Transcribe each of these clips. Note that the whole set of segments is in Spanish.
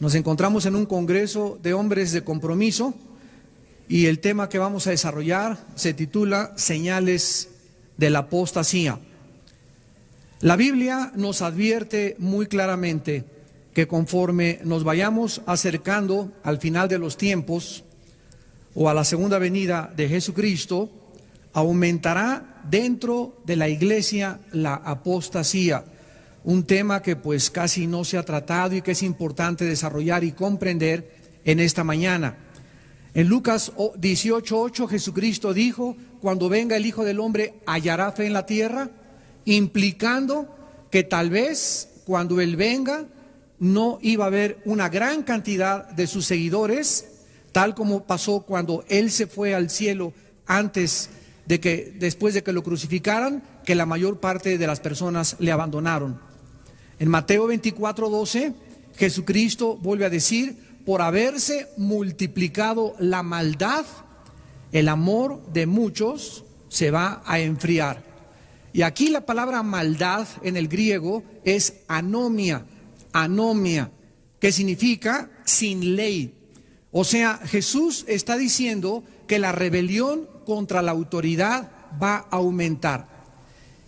Nos encontramos en un congreso de hombres de compromiso y el tema que vamos a desarrollar se titula Señales de la apostasía. La Biblia nos advierte muy claramente que conforme nos vayamos acercando al final de los tiempos o a la segunda venida de Jesucristo, aumentará dentro de la iglesia la apostasía. Un tema que pues casi no se ha tratado y que es importante desarrollar y comprender en esta mañana. En Lucas 18:8 Jesucristo dijo: cuando venga el Hijo del Hombre, ¿hallará fe en la tierra? Implicando que tal vez cuando Él venga no iba a haber una gran cantidad de sus seguidores, tal como pasó cuando Él se fue al cielo después de que lo crucificaran, que la mayor parte de las personas le abandonaron. En Mateo 24:12, Jesucristo vuelve a decir: por haberse multiplicado la maldad, el amor de muchos se va a enfriar. Y aquí la palabra maldad en el griego es anomia, que significa sin ley. O sea, Jesús está diciendo que la rebelión contra la autoridad va a aumentar.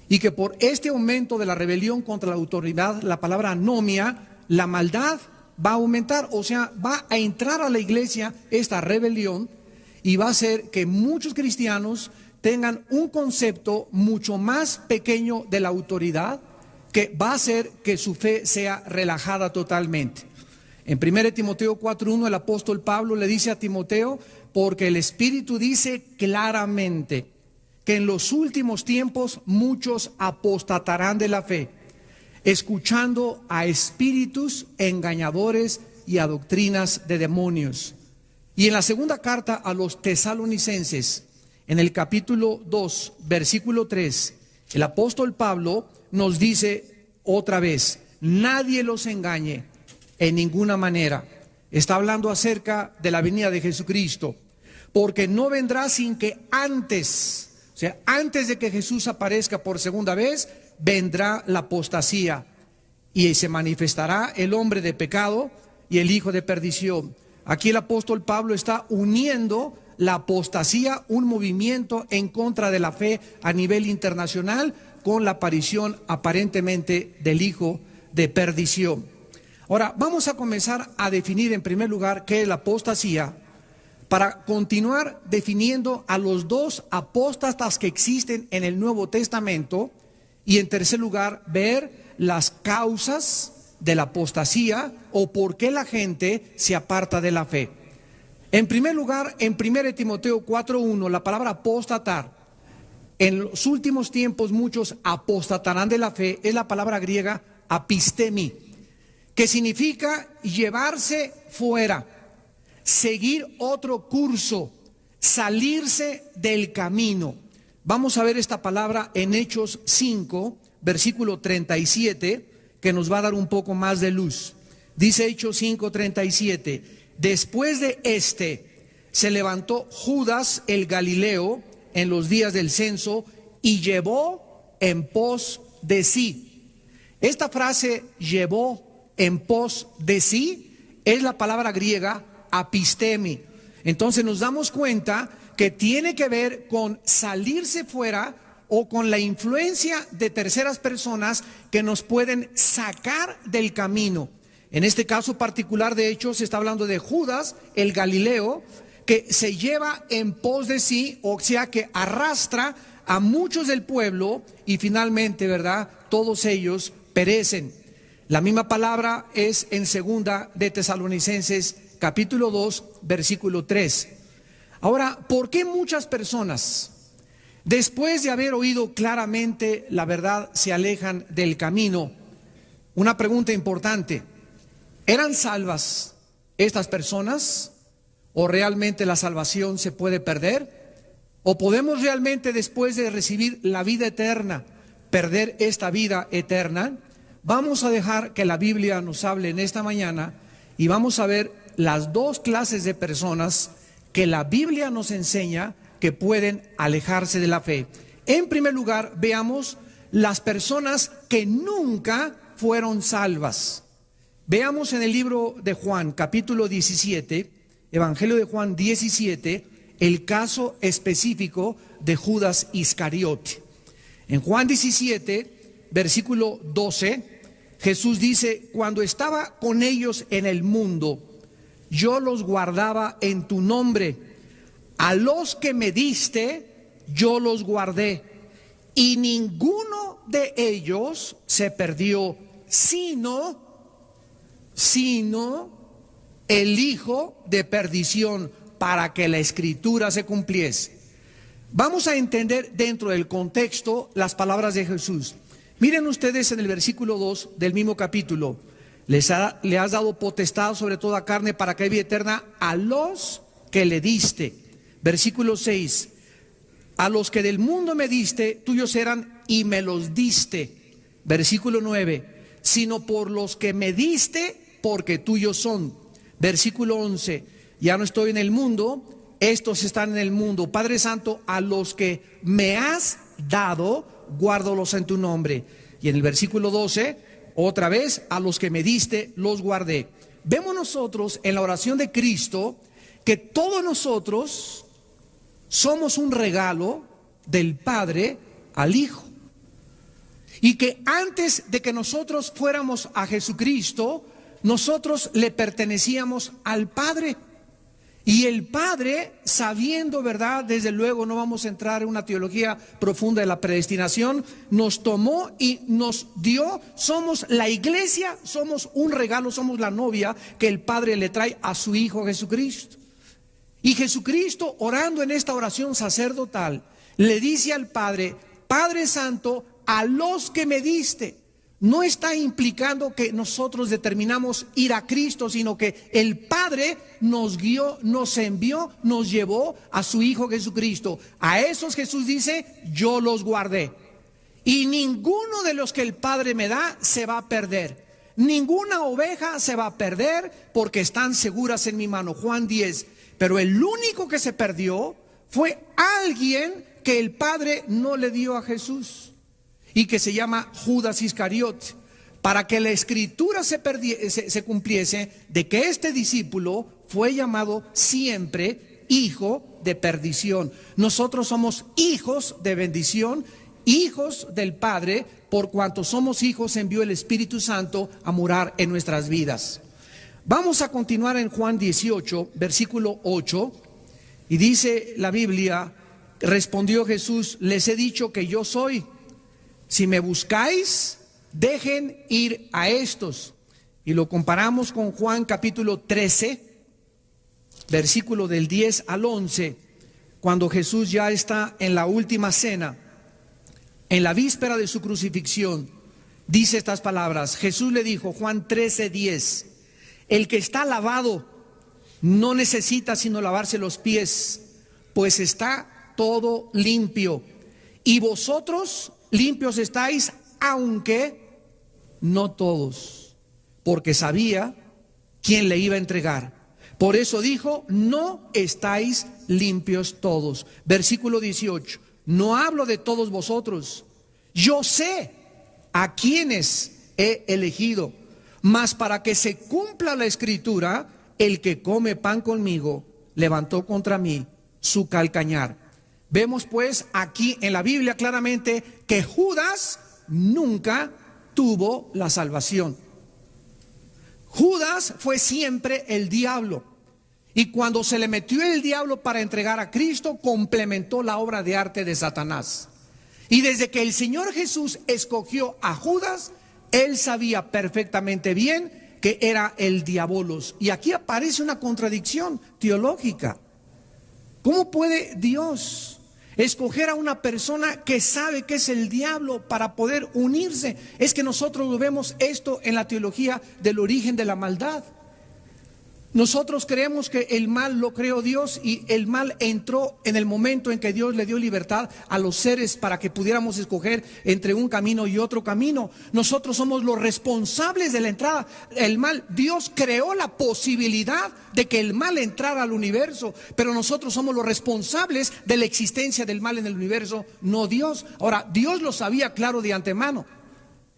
Y que por este aumento de la rebelión contra la autoridad, la palabra anomia, la maldad va a aumentar. O sea, va a entrar a la iglesia esta rebelión y va a hacer que muchos cristianos tengan un concepto mucho más pequeño de la autoridad, que va a hacer que su fe sea relajada totalmente. En 1 Timoteo 4:1 el apóstol Pablo le dice a Timoteo: porque el Espíritu dice claramente que en los últimos tiempos muchos apostatarán de la fe, escuchando a espíritus engañadores y a doctrinas de demonios. Y en la segunda carta a los tesalonicenses, en el capítulo 2, versículo 3, el apóstol Pablo nos dice otra vez: nadie los engañe en ninguna manera. Está hablando acerca de la venida de Jesucristo, porque no vendrá sin que antes de que Jesús aparezca por segunda vez, vendrá la apostasía y se manifestará el hombre de pecado y el hijo de perdición. Aquí el apóstol Pablo está uniendo la apostasía, un movimiento en contra de la fe a nivel internacional, con la aparición aparentemente del hijo de perdición. Ahora, vamos a comenzar a definir en primer lugar qué es la apostasía, para continuar definiendo a los dos apóstatas que existen en el Nuevo Testamento, y en tercer lugar ver las causas de la apostasía o por qué la gente se aparta de la fe. En primer lugar, en 1 Timoteo 4:1, la palabra apostatar, en los últimos tiempos muchos apostatarán de la fe, es la palabra griega apistemi, que significa llevarse fuera, seguir otro curso, salirse del camino. Vamos a ver esta palabra en Hechos 5, versículo 37, que nos va a dar un poco más de luz. Dice Hechos 5:37: después de se levantó Judas el Galileo en los días del censo y llevó en pos de sí. Esta frase, llevó en pos de sí, es la palabra griega apistemi. Entonces nos damos cuenta que tiene que ver con salirse fuera o con la influencia de terceras personas que nos pueden sacar del camino. En este caso particular, de hecho, se está hablando de Judas el Galileo, que se lleva en pos de sí, o sea que arrastra a muchos del pueblo y finalmente, ¿verdad?, todos ellos perecen. La misma palabra es en segunda de Tesalonicenses capítulo 2, versículo 3. Ahora, ¿por qué muchas personas, después de haber oído claramente la verdad, se alejan del camino? Una pregunta importante: ¿eran salvas estas personas? ¿O realmente la salvación se puede perder? ¿O podemos realmente, después de recibir la vida eterna, perder esta vida eterna? Vamos a dejar que la Biblia nos hable en esta mañana y vamos a ver las dos clases de personas que la Biblia nos enseña que pueden alejarse de la fe. En primer lugar, veamos las personas que nunca fueron salvas. Veamos en el libro de Juan, capítulo 17, Evangelio de Juan 17, el caso específico de Judas Iscariote. En Juan 17, versículo 12, Jesús dice: cuando estaba con ellos en el mundo, yo los guardaba en tu nombre. A los que me diste, yo los guardé. Y ninguno de ellos se perdió, sino el hijo de perdición, para que la escritura se cumpliese. Vamos a entender dentro del contexto las palabras de Jesús. Miren ustedes en el versículo 2 del mismo capítulo: le has dado potestad sobre toda carne para que haya vida eterna a los que le diste. Versículo 6: a los que del mundo me diste, tuyos eran y me los diste. Versículo 9: sino por los que me diste, porque tuyos son. Versículo 11: ya no estoy en el mundo, estos están en el mundo. Padre Santo, a los que me has dado, guárdalos en tu nombre. Y en el versículo 12, otra vez: a los que me diste, los guardé. Vemos nosotros en la oración de Cristo que todos nosotros somos un regalo del Padre al Hijo. Y que antes de que nosotros fuéramos a Jesucristo, nosotros le pertenecíamos al Padre. Y el Padre, sabiendo, ¿verdad? Desde luego no vamos a entrar en una teología profunda de la predestinación, nos tomó y nos dio. Somos la iglesia, somos un regalo, somos la novia que el Padre le trae a su Hijo Jesucristo. Y Jesucristo, orando en esta oración sacerdotal, le dice al Padre: Padre Santo, a los que me diste. No está implicando que nosotros determinamos ir a Cristo, sino que el Padre nos guió, nos envió, nos llevó a su Hijo Jesucristo. A esos Jesús dice: yo los guardé. Y ninguno de los que el Padre me da se va a perder. Ninguna oveja se va a perder, porque están seguras en mi mano. Juan 10. Pero el único que se perdió fue alguien que el Padre no le dio a Jesús, y que se llama Judas Iscariote, para que la escritura se cumpliese de que este discípulo fue llamado siempre hijo de perdición. Nosotros somos hijos de bendición, hijos del Padre. Por cuanto somos hijos, envió el Espíritu Santo a morar en nuestras vidas. Vamos a continuar en Juan 18, versículo 8, y dice la Biblia: respondió Jesús: les he dicho que yo soy. Si me buscáis, dejen ir a estos. Y lo comparamos con Juan capítulo 13, versículo del 10 al 11, cuando Jesús ya está en la última cena, en la víspera de su crucifixión. Dice estas palabras. Jesús le dijo, Juan 13, 10: el que está lavado no necesita sino lavarse los pies, pues está todo limpio. Y vosotros limpios estáis, aunque no todos, porque sabía quién le iba a entregar. Por eso dijo: no estáis limpios todos. Versículo 18: no hablo de todos vosotros, yo sé a quienes he elegido, mas para que se cumpla la escritura, el que come pan conmigo levantó contra mí su calcañar. Vemos pues aquí en la Biblia claramente que Judas nunca tuvo la salvación. Judas fue siempre el diablo. Y cuando se le metió el diablo para entregar a Cristo, complementó la obra de arte de Satanás. Y desde que el Señor Jesús escogió a Judas, él sabía perfectamente bien que era el diabolos. Y aquí aparece una contradicción teológica. ¿Cómo puede Dios escoger a una persona que sabe que es el diablo para poder unirse? Es que nosotros vemos esto en la teología del origen de la maldad. Nosotros creemos que el mal lo creó Dios, y el mal entró en el momento en que Dios le dio libertad a los seres para que pudiéramos escoger entre un camino y otro camino. Nosotros somos los responsables de la entrada. El mal, Dios creó la posibilidad de que el mal entrara al universo, pero nosotros somos los responsables de la existencia del mal en el universo, no Dios. Ahora, Dios lo sabía claro de antemano.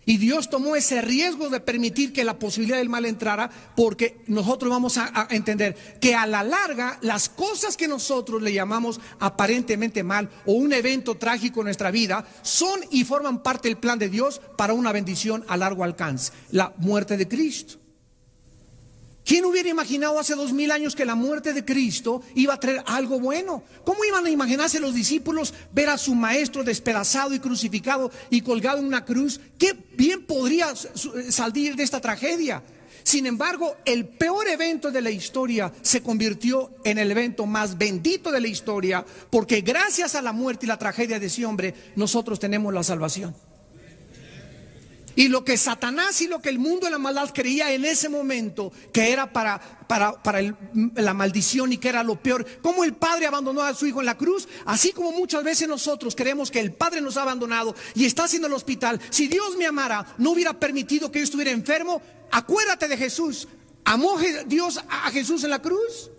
Y Dios tomó ese riesgo de permitir que la posibilidad del mal entrara, porque nosotros vamos a entender que a la larga las cosas que nosotros le llamamos aparentemente mal o un evento trágico en nuestra vida son y forman parte del plan de Dios para una bendición a largo alcance: la muerte de Cristo. ¿Quién hubiera imaginado hace 2000 años que la muerte de Cristo iba a traer algo bueno? ¿Cómo iban a imaginarse los discípulos ver a su maestro despedazado y crucificado y colgado en una cruz? ¿Qué bien podría salir de esta tragedia? Sin embargo, el peor evento de la historia se convirtió en el evento más bendito de la historia, porque gracias a la muerte y la tragedia de ese hombre, nosotros tenemos la salvación. Y lo que Satanás y lo que el mundo de la maldad creía en ese momento que era para la maldición y que era lo peor, como el padre abandonó a su hijo en la cruz, así como muchas veces nosotros creemos que el padre nos ha abandonado y está haciendo el hospital. Si Dios me amara, no hubiera permitido que yo estuviera enfermo. Acuérdate de Jesús. ¿Amó Dios a Jesús en la cruz?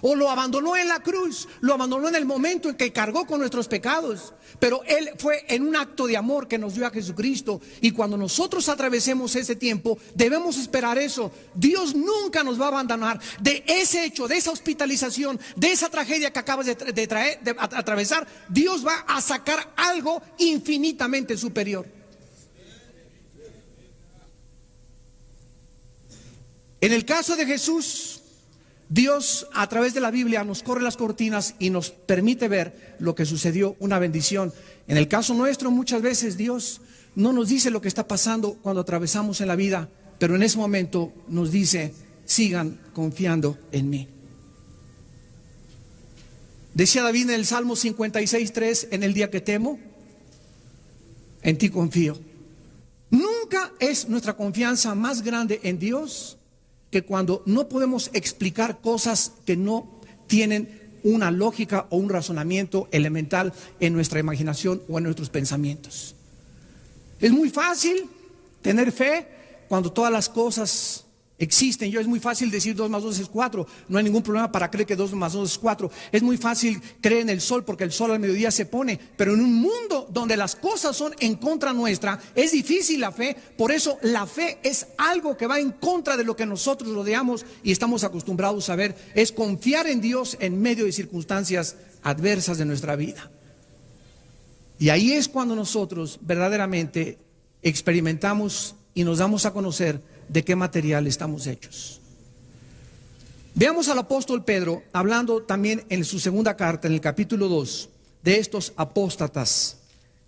¿O lo abandonó en la cruz? Lo abandonó en el momento en que cargó con nuestros pecados. Pero Él fue en un acto de amor que nos dio a Jesucristo. Y cuando nosotros atravesemos ese tiempo, debemos esperar eso. Dios nunca nos va a abandonar. De ese hecho, de esa hospitalización, de esa tragedia que acabas de atravesar, Dios va a sacar algo infinitamente superior. En el caso de Jesús, Dios a través de la Biblia nos corre las cortinas y nos permite ver lo que sucedió, una bendición. En el caso nuestro, muchas veces Dios no nos dice lo que está pasando cuando atravesamos en la vida, pero en ese momento nos dice: sigan confiando en mí. Decía David en el Salmo 56:3: en el día que temo, en ti confío. Nunca es nuestra confianza más grande en Dios que cuando no podemos explicar cosas que no tienen una lógica o un razonamiento elemental en nuestra imaginación o en nuestros pensamientos. Es muy fácil tener fe cuando todas las cosas existen. Es muy fácil decir 2 más 2 es 4. No hay ningún problema para creer que 2 más 2 es 4. Es muy fácil creer en el sol porque el sol al mediodía se pone. Pero en un mundo donde las cosas son en contra nuestra, es difícil la fe. Por eso la fe es algo que va en contra de lo que nosotros rodeamos y estamos acostumbrados a ver. Es confiar en Dios en medio de circunstancias adversas de nuestra vida. Y ahí es cuando nosotros verdaderamente experimentamos y nos damos a conocer de qué material estamos hechos. Veamos al apóstol Pedro hablando también en su segunda carta, en el capítulo 2, de estos apóstatas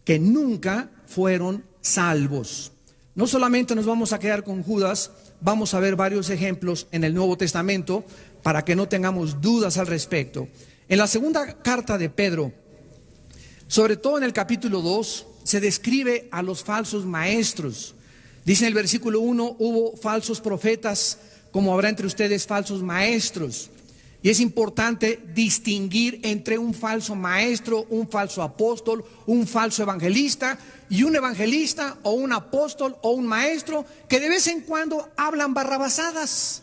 que nunca fueron salvos. No solamente nos vamos a quedar con Judas, vamos a ver varios ejemplos en el Nuevo Testamento para que no tengamos dudas al respecto. En la segunda carta de Pedro, sobre todo en el capítulo 2, se describe a los falsos maestros. Dice en el versículo 1: hubo falsos profetas, como habrá entre ustedes falsos maestros. Y es importante distinguir entre un falso maestro, un falso apóstol, un falso evangelista y un evangelista o un apóstol o un maestro que de vez en cuando hablan barrabasadas.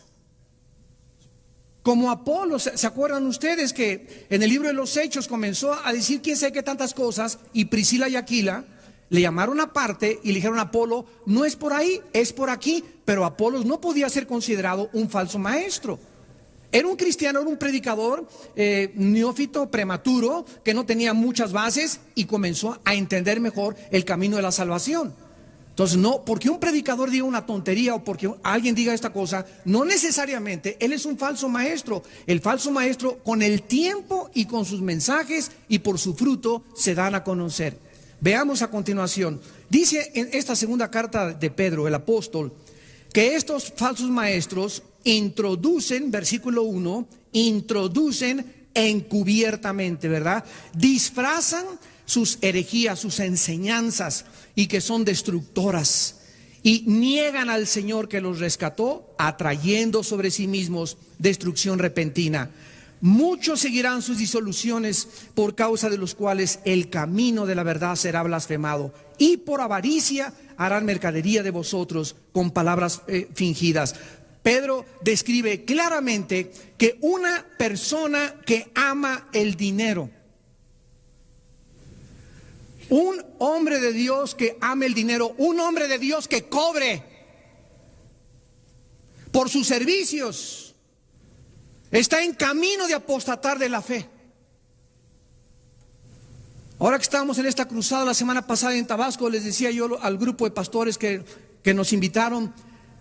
Como Apolo, ¿se acuerdan ustedes que en el libro de los Hechos comenzó a decir quién sabe qué tantas cosas? Y Priscila y Aquila le llamaron aparte y le dijeron a Apolo: no es por ahí, es por aquí. Pero Apolos no podía ser considerado un falso maestro. Era un cristiano, era un predicador neófito, prematuro, que no tenía muchas bases y comenzó a entender mejor el camino de la salvación. Entonces, no, porque un predicador diga una tontería o porque alguien diga esta cosa, no necesariamente él es un falso maestro. El falso maestro, con el tiempo y con sus mensajes y por su fruto, se dan a conocer. Veamos a continuación. Dice en esta segunda carta de Pedro, el apóstol, que estos falsos maestros introducen, versículo 1, introducen encubiertamente, ¿verdad? Disfrazan sus herejías, sus enseñanzas, y que son destructoras, y niegan al Señor que los rescató, atrayendo sobre sí mismos destrucción repentina. Muchos seguirán sus disoluciones, por causa de los cuales el camino de la verdad será blasfemado, y por avaricia harán mercadería de vosotros con palabras fingidas. Pedro describe claramente que una persona que ama el dinero, Un hombre de Dios que ame el dinero, un hombre de Dios que cobre por sus servicios, está en camino de apostatar de la fe. Ahora que estábamos en esta cruzada la semana pasada en Tabasco, les decía yo al grupo de pastores que nos invitaron,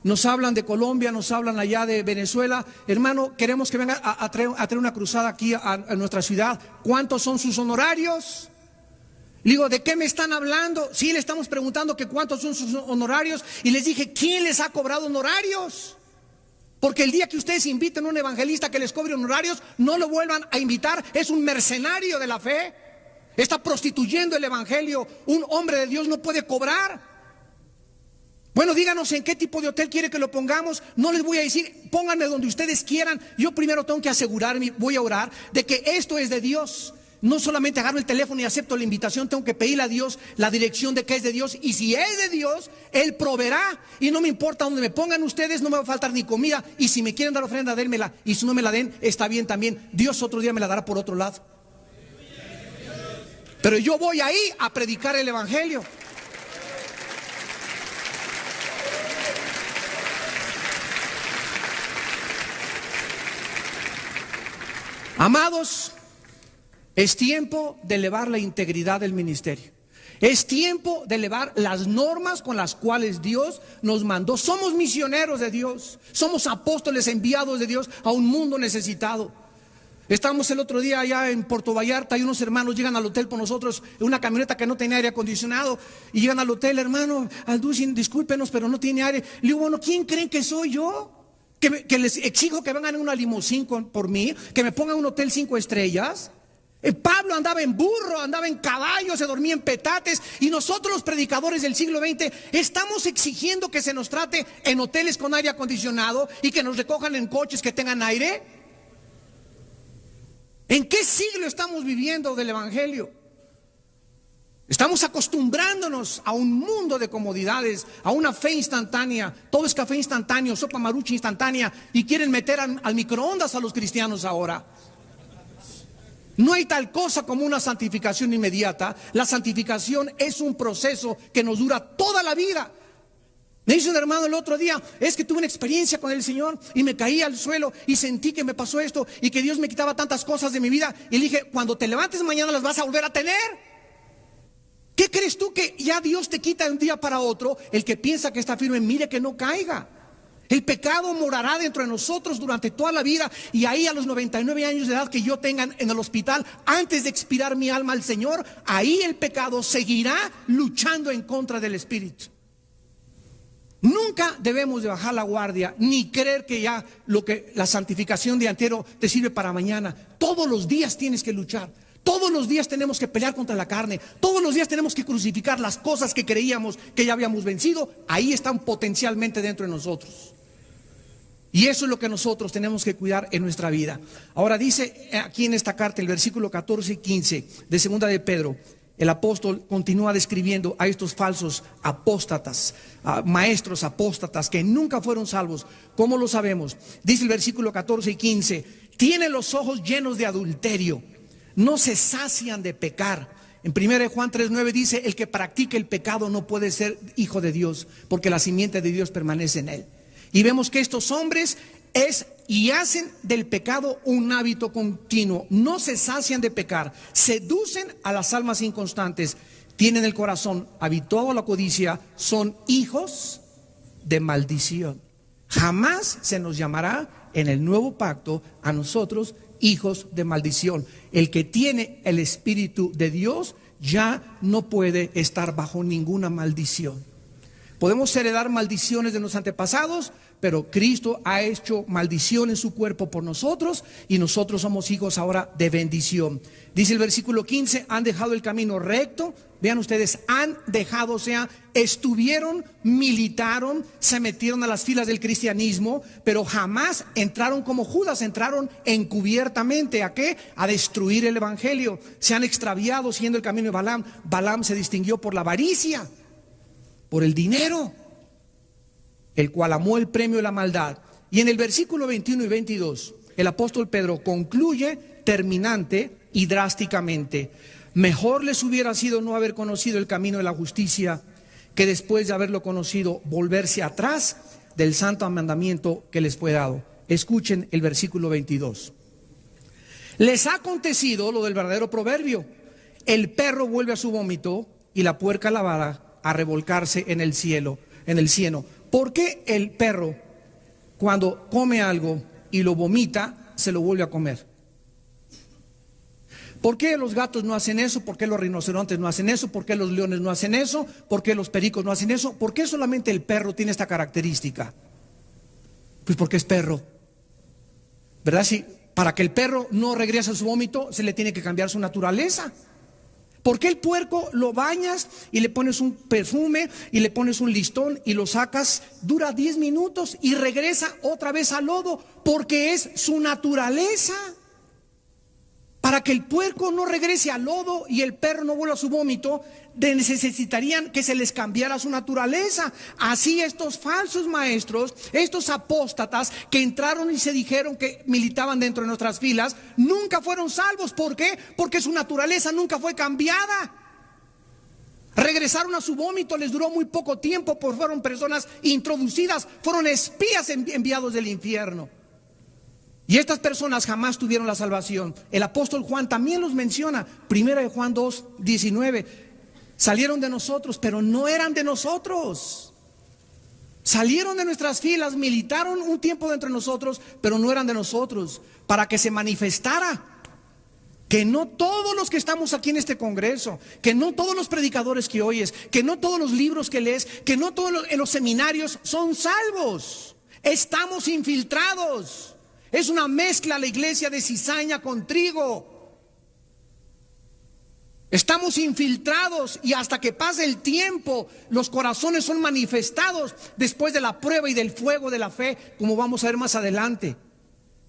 nos hablan de Colombia, nos hablan allá de Venezuela. Hermano, queremos que vengan a traer una cruzada aquí a nuestra ciudad. ¿Cuántos son sus honorarios? Le digo, ¿de qué me están hablando? Sí, le estamos preguntando que cuántos son sus honorarios. Y les dije, ¿quién les ha cobrado honorarios? Porque el día que ustedes inviten a un evangelista que les cobre honorarios, no lo vuelvan a invitar. Es un mercenario de la fe. Está prostituyendo el evangelio. Un hombre de Dios no puede cobrar. Bueno, díganos en qué tipo de hotel quiere que lo pongamos. No les voy a decir, pónganme donde ustedes quieran. Yo primero tengo que asegurarme, voy a orar, de que esto es de Dios. No solamente agarro el teléfono y acepto la invitación, tengo que pedirle a Dios la dirección de que es de Dios. Y si es de Dios, Él proveerá. Y no me importa dónde me pongan ustedes, no me va a faltar ni comida. Y si me quieren dar ofrenda, dénmela. Y si no me la den, está bien también. Dios otro día me la dará por otro lado. Pero yo voy ahí a predicar el evangelio. Amados, es tiempo de elevar la integridad del ministerio. Es tiempo de elevar las normas con las cuales Dios nos mandó. Somos misioneros de Dios. Somos apóstoles enviados de Dios a un mundo necesitado. Estamos el otro día allá en Puerto Vallarta y unos hermanos llegan al hotel por nosotros en una camioneta que no tenía aire acondicionado. Y llegan al hotel, hermano, Alducin, discúlpenos, pero no tiene aire. Le digo, bueno, ¿quién creen que soy yo? Que les exijo que vengan en una limusín por mí, que me pongan un hotel 5 estrellas. Pablo andaba en burro, andaba en caballo, se dormía en petates. Y nosotros los predicadores del siglo XX estamos exigiendo que se nos trate en hoteles con aire acondicionado y que nos recojan en coches que tengan aire. ¿En qué siglo estamos viviendo del evangelio? Estamos acostumbrándonos a un mundo de comodidades, a una fe instantánea. Todo es café instantáneo, sopa marucha instantánea. Y quieren meter al microondas a los cristianos ahora. No hay tal cosa como una santificación inmediata. La santificación es un proceso que nos dura toda la vida. Me dice un hermano el otro día, es que tuve una experiencia con el Señor y me caí al suelo y sentí que me pasó esto y que Dios me quitaba tantas cosas de mi vida. Y le dije, cuando te levantes mañana las vas a volver a tener. ¿Qué crees tú que ya Dios te quita de un día para otro? El que piensa que está firme, mire que no caiga. El pecado morará dentro de nosotros durante toda la vida. Y ahí a los 99 años de edad que yo tenga en el hospital, antes de expirar mi alma al Señor, ahí el pecado seguirá luchando en contra del Espíritu. Nunca debemos de bajar la guardia, ni creer que ya la santificación de antiero te sirve para mañana. Todos los días tienes que luchar. Todos los días tenemos que pelear contra la carne. Todos los días tenemos que crucificar las cosas que creíamos que ya habíamos vencido. Ahí están potencialmente dentro de nosotros. Y eso es lo que nosotros tenemos que cuidar en nuestra vida. Ahora dice aquí en esta carta, el versículo 14 y 15 de segunda de Pedro, el apóstol continúa describiendo a estos falsos apóstatas, maestros apóstatas que nunca fueron salvos. ¿Cómo lo sabemos? Dice el versículo 14 y 15, tienen los ojos llenos de adulterio, no se sacian de pecar. En 1 Juan 3:9 dice, el que practica el pecado no puede ser hijo de Dios, porque la simiente de Dios permanece en él. Y vemos que estos hombres hacen del pecado un hábito continuo, no se sacian de pecar, seducen a las almas inconstantes, tienen el corazón habituado a la codicia, son hijos de maldición. Jamás se nos llamará en el nuevo pacto a nosotros hijos de maldición. El que tiene el Espíritu de Dios ya no puede estar bajo ninguna maldición. Podemos heredar maldiciones de los antepasados, pero Cristo ha hecho maldición en su cuerpo por nosotros y nosotros somos hijos ahora de bendición. Dice el versículo 15, han dejado el camino recto. Vean ustedes, han dejado, o sea, estuvieron, militaron, se metieron a las filas del cristianismo, pero jamás entraron como Judas, entraron encubiertamente. ¿A qué? A destruir el evangelio. Se han extraviado siguiendo el camino de Balaam. Balaam se distinguió por la avaricia, por el dinero, el cual amó el premio de la maldad. Y en el versículo 21 y 22, el apóstol Pedro concluye terminante y drásticamente. Mejor les hubiera sido no haber conocido el camino de la justicia que después de haberlo conocido volverse atrás del santo mandamiento que les fue dado. Escuchen el versículo 22. Les ha acontecido lo del verdadero proverbio: el perro vuelve a su vómito y la puerca lavada a revolcarse en el cielo, en el cieno. ¿Por qué el perro, cuando come algo y lo vomita, se lo vuelve a comer? ¿Por qué los gatos no hacen eso? ¿Por qué los rinocerontes no hacen eso? ¿Por qué los leones no hacen eso? ¿Por qué los pericos no hacen eso? ¿Por qué solamente el perro tiene esta característica? Pues porque es perro, ¿verdad? Si para que el perro no regrese a su vómito, se le tiene que cambiar su naturaleza. ¿Por qué el puerco lo bañas y le pones un perfume y le pones un listón y lo sacas? Dura 10 minutos y regresa otra vez al lodo, porque es su naturaleza. Para que el puerco no regrese al lodo y el perro no vuelva a su vómito, necesitarían que se les cambiara su naturaleza. Así estos falsos maestros, estos apóstatas que entraron y se dijeron que militaban dentro de nuestras filas, nunca fueron salvos. ¿Por qué? Porque su naturaleza nunca fue cambiada. Regresaron a su vómito, les duró muy poco tiempo, porque fueron personas introducidas, fueron espías enviados del infierno. Y estas personas jamás tuvieron la salvación. El apóstol Juan también los menciona. Primera de Juan 2:19. Salieron de nosotros, pero no eran de nosotros. Salieron de nuestras filas, militaron un tiempo dentro de nosotros, pero no eran de nosotros. Para que se manifestara que no todos los que estamos aquí en este congreso, que no todos los predicadores que oyes, que no todos los libros que lees, que no todos en los seminarios son salvos. Estamos infiltrados. Es una mezcla la iglesia de cizaña con trigo. Estamos infiltrados y hasta que pase el tiempo, los corazones son manifestados después de la prueba y del fuego de la fe, como vamos a ver más adelante.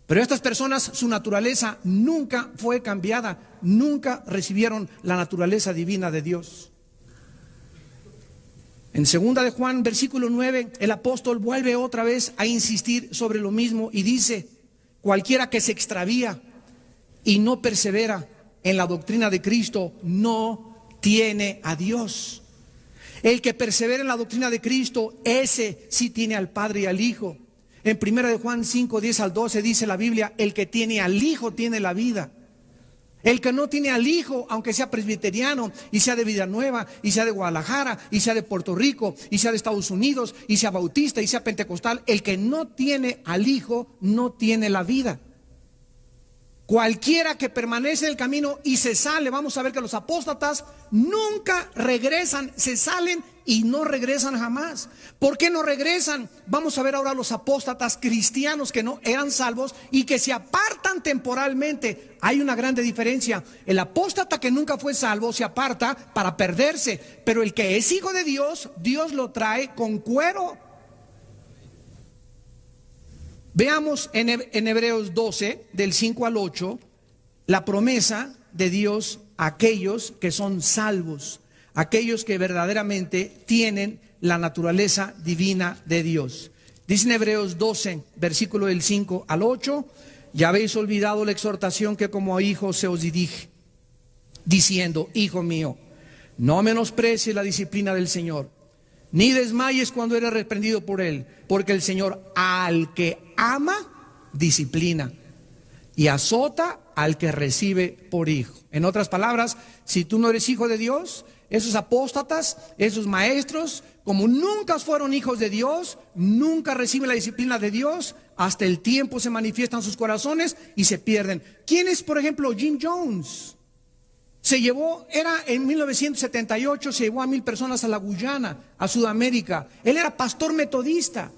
Pero estas personas, su naturaleza nunca fue cambiada, nunca recibieron la naturaleza divina de Dios. En 2 de Juan, versículo 9, el apóstol vuelve otra vez a insistir sobre lo mismo y dice: cualquiera que se extravía y no persevera en la doctrina de Cristo no tiene a Dios. El que persevera en la doctrina de Cristo, ese sí tiene al Padre y al Hijo. En 1 de Juan 5, 10 al 12 dice la Biblia: el que tiene al Hijo tiene la vida. El que no tiene al Hijo, aunque sea presbiteriano y sea de Villanueva y sea de Guadalajara y sea de Puerto Rico y sea de Estados Unidos y sea bautista y sea pentecostal, el que no tiene al Hijo no tiene la vida. Cualquiera que permanece en el camino y se sale, vamos a ver que los apóstatas nunca regresan, se salen y no regresan jamás. ¿Por qué no regresan? Vamos a ver ahora los apóstatas cristianos que no eran salvos y que se apartan temporalmente. Hay una grande diferencia. El apóstata que nunca fue salvo se aparta para perderse, pero el que es hijo de Dios, Dios lo trae con cuero. Veamos en Hebreos 12, del 5 al 8, la promesa de Dios a aquellos que son salvos, aquellos que verdaderamente tienen la naturaleza divina de Dios. Dice en Hebreos 12, versículo del 5 al 8, ya habéis olvidado la exhortación que como a hijos se os dirige, diciendo: hijo mío, no menosprecies la disciplina del Señor, ni desmayes cuando eres reprendido por Él, porque el Señor al que ama, disciplina, y azota al que recibe por hijo. En otras palabras, si tú no eres hijo de Dios, esos apóstatas, esos maestros, como nunca fueron hijos de Dios, nunca reciben la disciplina de Dios, hasta el tiempo se manifiestan sus corazones y se pierden. ¿Quién es, por ejemplo, Jim Jones? Se llevó, era en 1978, se llevó a 1,000 personas a la Guyana, a Sudamérica. Él era pastor metodista.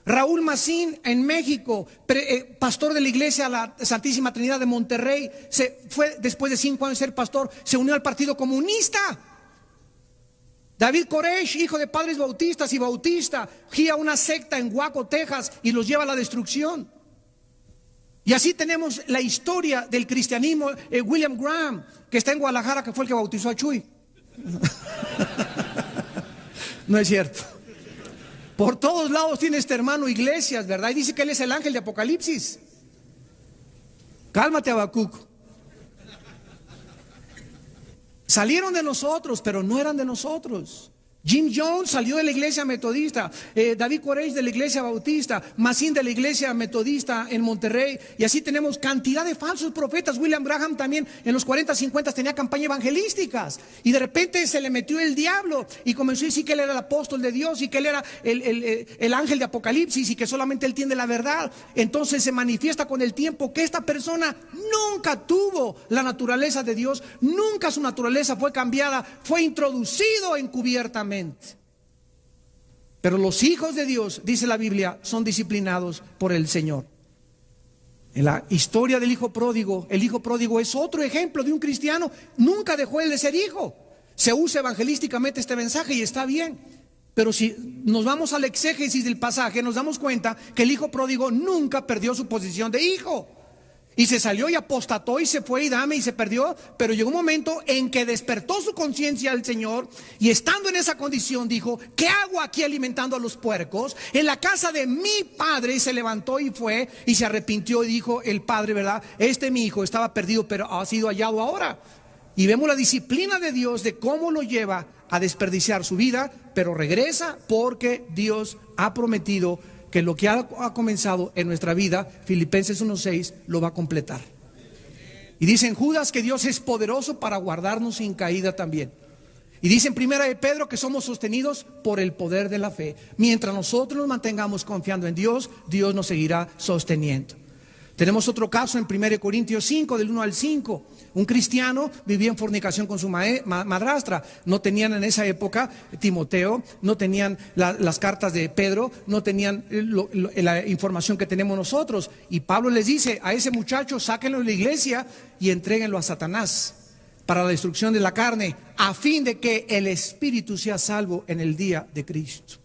Raúl Macín en México, pastor de la iglesia La Santísima Trinidad de Monterrey, se fue después de 5 años de ser pastor, se unió al Partido Comunista. David Koresh, hijo de padres bautistas y bautista, guía una secta en Waco, Texas, y los lleva a la destrucción. Y así tenemos la historia del cristianismo. William Graham, que está en Guadalajara, que fue el que bautizó a Chuy. No es cierto. Por todos lados tiene este hermano iglesias, ¿verdad? Y dice que él es el ángel de Apocalipsis. Cálmate, Habacuc. Salieron de nosotros, pero no eran de nosotros. Jim Jones salió de la iglesia metodista, David Koresh de la iglesia bautista, Masin de la iglesia metodista en Monterrey, y así tenemos cantidad de falsos profetas. William Branham también en los 40, 50 tenía campañas evangelísticas, y de repente se le metió el diablo y comenzó a decir que él era el apóstol de Dios y que él era el ángel de Apocalipsis y que solamente él tiene la verdad. Entonces se manifiesta con el tiempo que esta persona nunca tuvo la naturaleza de Dios, nunca su naturaleza fue cambiada, fue introducido encubiertamente. Pero los hijos de Dios, dice la Biblia, son disciplinados por el Señor. En la historia del hijo pródigo, el hijo pródigo es otro ejemplo de un cristiano. Nunca dejó él de ser hijo. Se usa evangelísticamente este mensaje y está bien, pero si nos vamos al exégesis del pasaje, nos damos cuenta que el hijo pródigo nunca perdió su posición de hijo. Y se salió y apostató y se fue y se perdió. Pero llegó un momento en que despertó su conciencia al Señor, y estando en esa condición dijo: ¿qué hago aquí alimentando a los puercos en la casa de mi padre? Y se levantó y fue y se arrepintió y dijo el padre, ¿verdad? Mi hijo estaba perdido, pero ha sido hallado ahora. Y vemos la disciplina de Dios de cómo lo lleva a desperdiciar su vida, pero regresa porque Dios ha prometido que lo que ha comenzado en nuestra vida, Filipenses 1:6, lo va a completar. Y dice en Judas que Dios es poderoso para guardarnos sin caída también. Y dice en Primera de Pedro que somos sostenidos por el poder de la fe. Mientras nosotros nos mantengamos confiando en Dios, Dios nos seguirá sosteniendo. Tenemos otro caso en 1 Corintios 5, del 1 al 5. Un cristiano vivía en fornicación con su madrastra. No tenían en esa época Timoteo, no tenían las cartas de Pedro, no tenían la información que tenemos nosotros. Y Pablo les dice: a ese muchacho sáquenlo de la iglesia y entréguenlo a Satanás para la destrucción de la carne, a fin de que el espíritu sea salvo en el día de Cristo.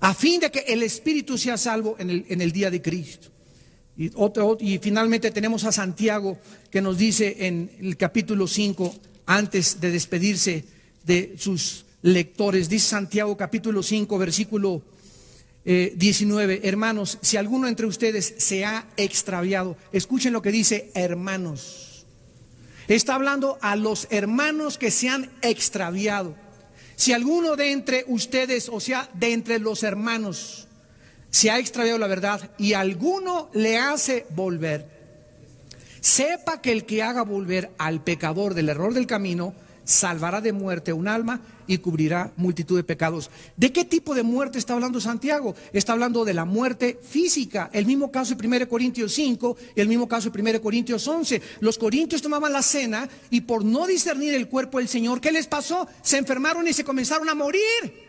A fin de que el espíritu sea salvo en el día de Cristo. Y finalmente tenemos a Santiago, que nos dice en el capítulo 5, antes de despedirse de sus lectores, dice Santiago capítulo 5, versículo 19: hermanos, si alguno entre ustedes se ha extraviado, escuchen lo que dice hermanos. Está hablando a los hermanos que se han extraviado. Si alguno de entre ustedes, o sea, de entre los hermanos, se ha extraviado la verdad y alguno le hace volver, sepa que el que haga volver al pecador del error del camino salvará de muerte un alma y cubrirá multitud de pecados. ¿De qué tipo de muerte está hablando Santiago? Está hablando de la muerte física. El mismo caso de 1 Corintios 5 y el mismo caso de 1 Corintios 11. Los corintios tomaban la cena y por no discernir el cuerpo del Señor, ¿qué les pasó? Se enfermaron y se comenzaron a morir.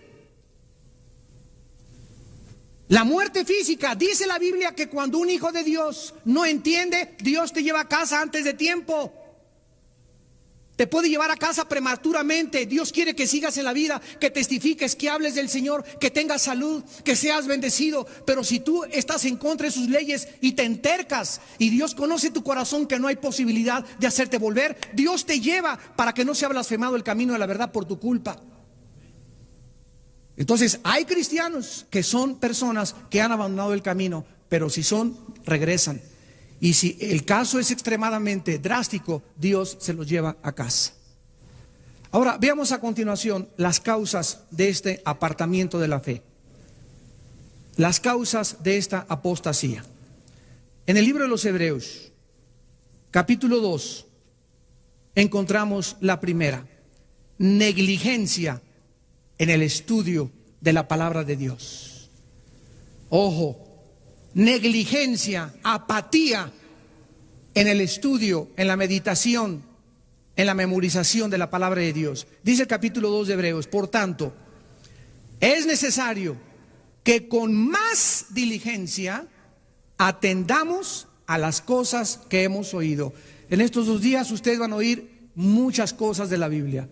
La muerte física, dice la Biblia que cuando un hijo de Dios no entiende, Dios te lleva a casa antes de tiempo. Te puede llevar a casa prematuramente. Dios quiere que sigas en la vida, que testifiques, que hables del Señor, que tengas salud, que seas bendecido. Pero si tú estás en contra de sus leyes y te entercas, y Dios conoce tu corazón que no hay posibilidad de hacerte volver, Dios te lleva para que no sea blasfemado el camino de la verdad por tu culpa. Entonces hay cristianos que son personas que han abandonado el camino, pero si regresan. Y si el caso es extremadamente drástico, Dios se los lleva a casa. Ahora veamos a continuación las causas de este apartamiento de la fe, las causas de esta apostasía. En el libro de los Hebreos, capítulo 2, encontramos la primera: negligencia en el estudio de la palabra de Dios. Ojo, negligencia, apatía en el estudio, en la meditación, en la memorización de la palabra de Dios. Dice el capítulo 2 de Hebreos: por tanto, es necesario que con más diligencia atendamos a las cosas que hemos oído. En estos 2 días ustedes van a oír muchas cosas de la Biblia.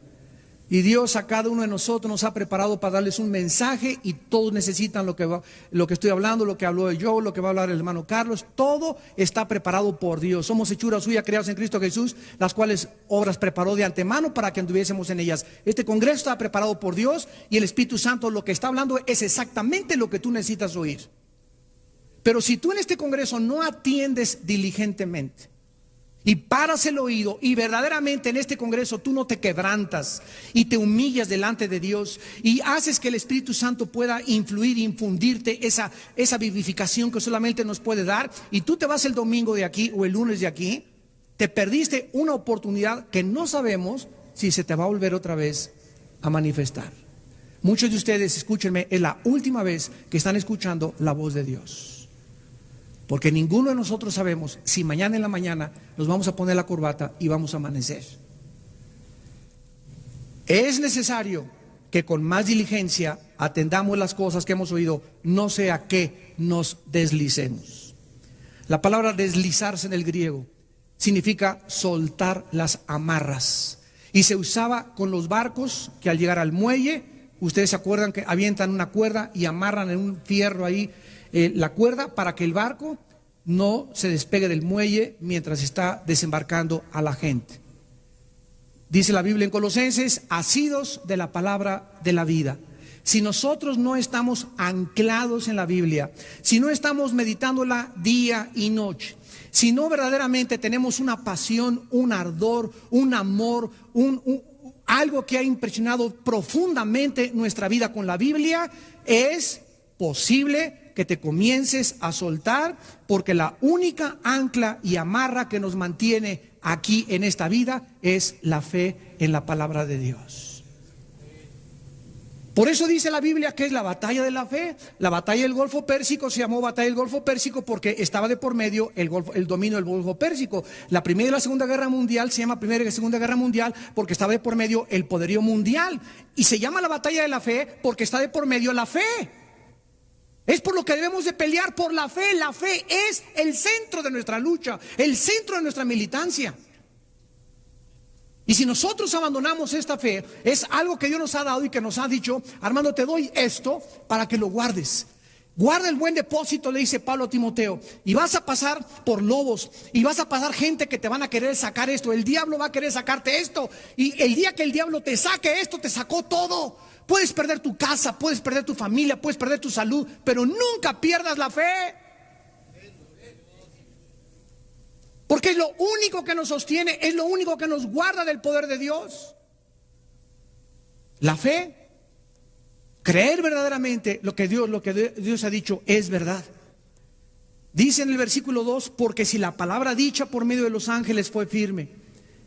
Y Dios a cada uno de nosotros nos ha preparado para darles un mensaje, y todos necesitan lo que estoy hablando, lo que habló yo, lo que va a hablar el hermano Carlos. Todo está preparado por Dios. Somos hechura suya, creados en Cristo Jesús, las cuales obras preparó de antemano para que anduviésemos en ellas. Este congreso está preparado por Dios, y el Espíritu Santo lo que está hablando es exactamente lo que tú necesitas oír. Pero si tú en este congreso no atiendes diligentemente y paras el oído y verdaderamente en este congreso tú no te quebrantas y te humillas delante de Dios y haces que el Espíritu Santo pueda influir, infundirte esa vivificación que solamente nos puede dar, y tú te vas el domingo de aquí o el lunes de aquí, te perdiste una oportunidad que no sabemos si se te va a volver otra vez a manifestar. Muchos de ustedes, escúchenme, es la última vez que están escuchando la voz de Dios. Porque ninguno de nosotros sabemos si mañana en la mañana nos vamos a poner la corbata y vamos a amanecer. Es necesario que con más diligencia atendamos las cosas que hemos oído, no sea que nos deslicemos. La palabra deslizarse en el griego significa soltar las amarras. Y se usaba con los barcos que al llegar al muelle, ustedes se acuerdan que avientan una cuerda y amarran en un fierro ahí la cuerda para que el barco no se despegue del muelle mientras está desembarcando a la gente. Dice la Biblia en Colosenses, asidos de la palabra de la vida. Si nosotros no estamos anclados en la Biblia, si no estamos meditándola día y noche, si no verdaderamente tenemos una pasión, un ardor, un amor, algo que ha impresionado profundamente nuestra vida con la Biblia, es posible que te comiences a soltar, porque la única ancla y amarra que nos mantiene aquí en esta vida es la fe en la palabra de Dios. Por eso dice la Biblia que es la batalla de la fe. La batalla del Golfo Pérsico se llamó batalla del Golfo Pérsico porque estaba de por medio el dominio del Golfo Pérsico. La Primera y la Segunda Guerra Mundial se llama Primera y Segunda Guerra Mundial porque estaba de por medio el poderío mundial. Y se llama la batalla de la fe porque está de por medio la fe. Es por lo que debemos de pelear, por la fe. La fe es el centro de nuestra lucha, el centro de nuestra militancia. Y si nosotros abandonamos esta fe, es algo que Dios nos ha dado y que nos ha dicho: Armando, te doy esto para que lo guardes. Guarda el buen depósito, le dice Pablo a Timoteo, y vas a pasar por lobos, y vas a pasar gente que te van a querer sacar esto. El diablo va a querer sacarte esto, y el día que el diablo te saque esto, te sacó todo. Puedes perder tu casa, puedes perder tu familia, puedes perder tu salud, pero nunca pierdas la fe. Porque es lo único que nos sostiene, es lo único que nos guarda del poder de Dios. La fe. Creer verdaderamente lo que Dios ha dicho es verdad. Dice en el versículo 2, porque si la palabra dicha por medio de los ángeles fue firme,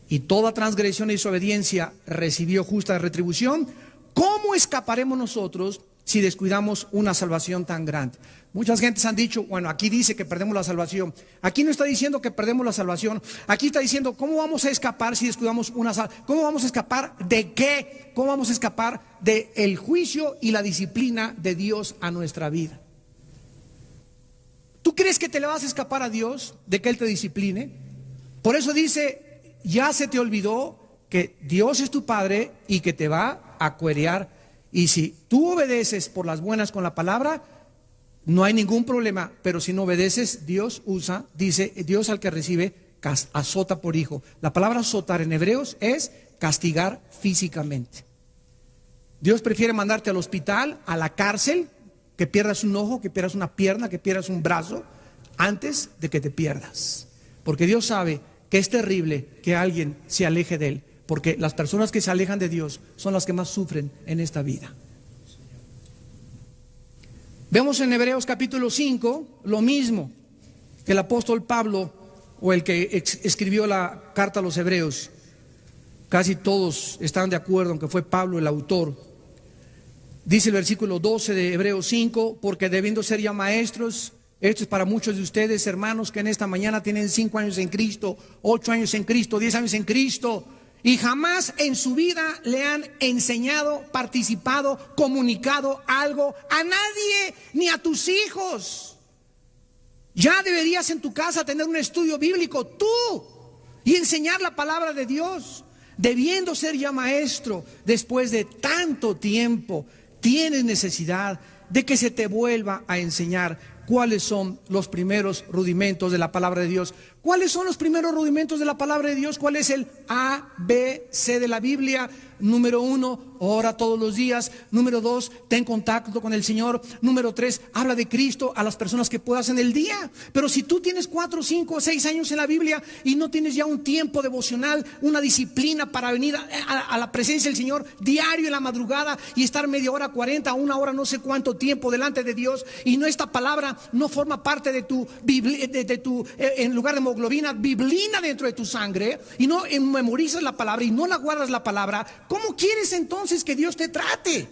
y toda transgresión y desobediencia recibió justa retribución, ¿cómo escaparemos nosotros si descuidamos una salvación tan grande? Muchas gentes han dicho, bueno, aquí dice que perdemos la salvación. Aquí no está diciendo que perdemos la salvación. Aquí está diciendo, ¿cómo vamos a escapar si descuidamos una salvación? ¿Cómo vamos a escapar de qué? ¿Cómo vamos a escapar del juicio y la disciplina de Dios a nuestra vida? ¿Tú crees que te le vas a escapar a Dios de que Él te discipline? Por eso dice, ya se te olvidó que Dios es tu Padre y que te va a cuerear. Y si tú obedeces por las buenas con la palabra, no hay ningún problema. Pero si no obedeces, Dios dice, Dios al que recibe azota por hijo. La palabra azotar en hebreos es castigar físicamente. Dios prefiere mandarte al hospital, a la cárcel, que pierdas un ojo, que pierdas una pierna, que pierdas un brazo, antes de que te pierdas. Porque Dios sabe que es terrible que alguien se aleje de Él. Porque las personas que se alejan de Dios son las que más sufren en esta vida. Vemos en Hebreos capítulo 5 lo mismo que el apóstol Pablo, o el que escribió la carta a los Hebreos. Casi todos están de acuerdo en que fue Pablo el autor. Dice el versículo 12 de Hebreos 5, porque debiendo ser ya maestros, esto es para muchos de ustedes, hermanos, que en esta mañana tienen 5 años en Cristo, 8 años en Cristo, 10 años en Cristo, y jamás en su vida le han enseñado, participado, comunicado algo a nadie, ni a tus hijos. Ya deberías en tu casa tener un estudio bíblico tú y enseñar la palabra de Dios. Debiendo ser ya maestro, después de tanto tiempo, tienes necesidad de que se te vuelva a enseñar cuáles son los primeros rudimentos de la palabra de Dios, ¿Cuáles son los primeros rudimentos de la palabra de Dios? ¿Cuál es el A, B, C de la Biblia? Número 1, ora todos los días. Número 2, ten contacto con el Señor. Número 3, habla de Cristo a las personas que puedas en el día. Pero si tú tienes 4, 5, 6 años en la Biblia y no tienes ya un tiempo devocional, una disciplina para venir a la presencia del Señor diario en la madrugada y estar media hora, 40, 1 hora, no sé cuánto tiempo delante de Dios, y no, esta palabra no forma parte de tu Biblia, en lugar de hemoglobina, biblina dentro de tu sangre, y no memorizas la palabra y no la guardas la palabra, ¿cómo quieres entonces que Dios te trate?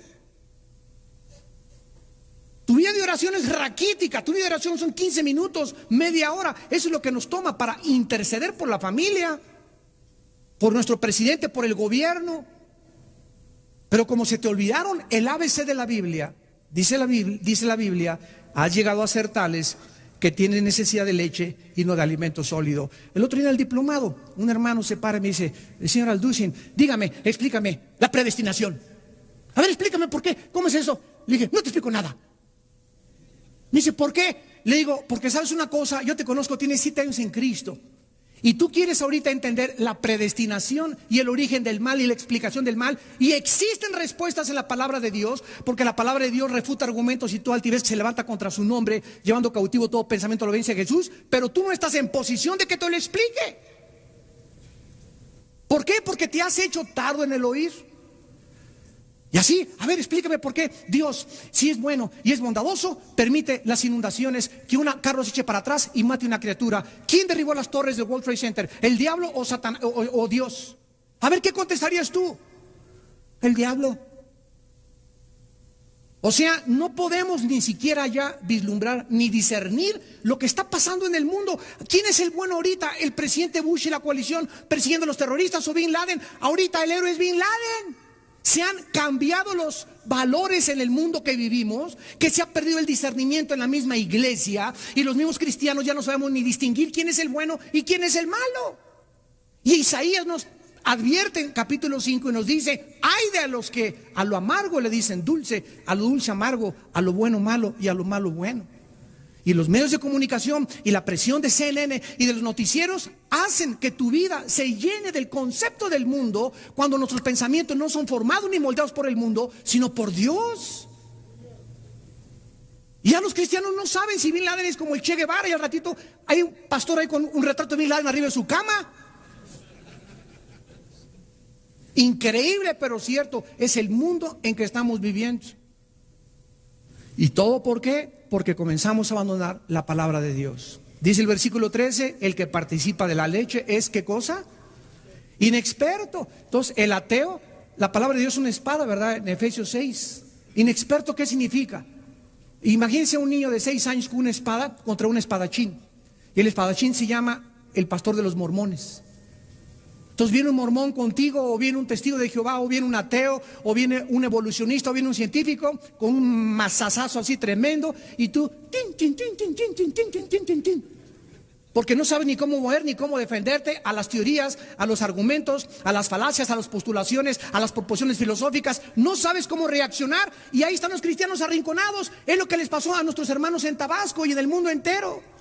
Tu vida de oración es raquítica. Tu vida de oración son 15 minutos, media hora. Eso es lo que nos toma para interceder por la familia, por nuestro presidente, por el gobierno. Pero como se te olvidaron el ABC de la Biblia, dice la Biblia, has llegado a ser tales que tienen necesidad de leche y no de alimento sólido. El otro día en el diplomado, un hermano se para y me dice: el señor Alducin, dígame, explícame la predestinación. A ver, explícame por qué, ¿cómo es eso? Le dije: no te explico nada. Me dice: ¿por qué? Le digo: porque sabes una cosa, yo te conozco, tienes 7 años en Cristo. Y tú quieres ahorita entender la predestinación y el origen del mal y la explicación del mal. Y existen respuestas en la palabra de Dios, porque la palabra de Dios refuta argumentos y toda altivez que se levanta contra su nombre, llevando cautivo todo pensamiento a la obediencia de Jesús. Pero tú no estás en posición de que te lo explique. ¿Por qué? Porque te has hecho tardo en el oír. Y así, a ver, explícame por qué Dios, si es bueno y es bondadoso, permite las inundaciones, que un carro se eche para atrás y mate una criatura. ¿Quién derribó las torres del World Trade Center? ¿El diablo o Satán o Dios? A ver, ¿qué contestarías tú? El diablo. O sea, no podemos ni siquiera ya vislumbrar ni discernir lo que está pasando en el mundo. ¿Quién es el bueno ahorita? ¿El presidente Bush y la coalición persiguiendo a los terroristas o Bin Laden? Ahorita el héroe es Bin Laden. Se han cambiado los valores en el mundo que vivimos, que se ha perdido el discernimiento en la misma iglesia, y los mismos cristianos ya no sabemos ni distinguir quién es el bueno y quién es el malo. Y Isaías nos advierte en capítulo 5 y nos dice: ay de los que a lo amargo le dicen dulce, a lo dulce amargo, a lo bueno malo y a lo malo bueno. Y los medios de comunicación y la presión de CNN y de los noticieros hacen que tu vida se llene del concepto del mundo, cuando nuestros pensamientos no son formados ni moldeados por el mundo, sino por Dios. Y ya los cristianos no saben si Bin Laden es como el Che Guevara, y al ratito hay un pastor ahí con un retrato de Bin Laden arriba de su cama. Increíble, pero cierto, es el mundo en que estamos viviendo. ¿Y todo por qué? Porque comenzamos a abandonar la palabra de Dios. Dice el versículo 13: el que participa de la leche es, ¿qué cosa? Inexperto. Entonces, el ateo, la palabra de Dios es una espada, ¿verdad? En Efesios 6. Inexperto, ¿qué significa? Imagínense a un niño de 6 años con una espada contra un espadachín. Y el espadachín se llama el pastor de los mormones. Entonces viene un mormón contigo, o viene un testigo de Jehová, o viene un ateo, o viene un evolucionista, o viene un científico con un mazazazo así tremendo, y tú porque no sabes ni cómo mover ni cómo defenderte a las teorías, a los argumentos, a las falacias, a las postulaciones, a las proposiciones filosóficas. No sabes cómo reaccionar, y ahí están los cristianos arrinconados. Es lo que les pasó a nuestros hermanos en Tabasco y en el mundo entero.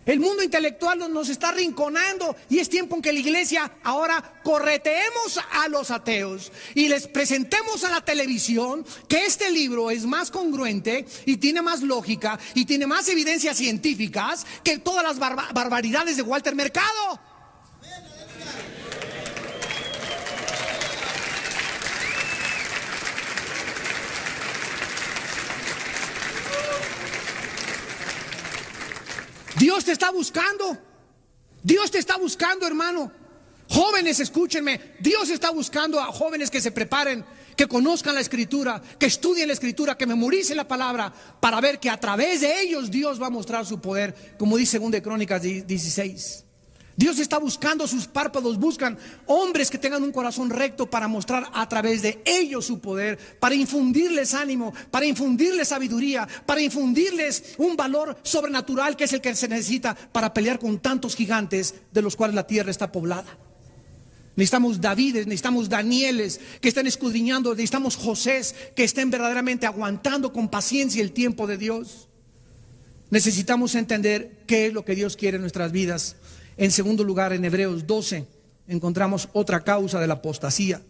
El mundo intelectual nos está arrinconando, y es tiempo en que la iglesia ahora correteemos a los ateos y les presentemos a la televisión que este libro es más congruente y tiene más lógica y tiene más evidencias científicas que todas las barbaridades de Walter Mercado. Dios te está buscando. Dios te está buscando, hermano. Jóvenes, escúchenme. Dios está buscando a jóvenes que se preparen, que conozcan la Escritura, que estudien la Escritura, que memoricen la palabra, para ver que a través de ellos Dios va a mostrar su poder, como dice 2 Crónicas 16. Dios está buscando, sus párpados buscan hombres que tengan un corazón recto para mostrar a través de ellos su poder, para infundirles ánimo, para infundirles sabiduría, para infundirles un valor sobrenatural que es el que se necesita para pelear con tantos gigantes de los cuales la tierra está poblada. Necesitamos Davides, necesitamos Danieles que estén escudriñando, necesitamos Josés que estén verdaderamente aguantando con paciencia el tiempo de Dios. Necesitamos entender qué es lo que Dios quiere en nuestras vidas. En segundo lugar, en Hebreos 12 encontramos otra causa de la apostasía.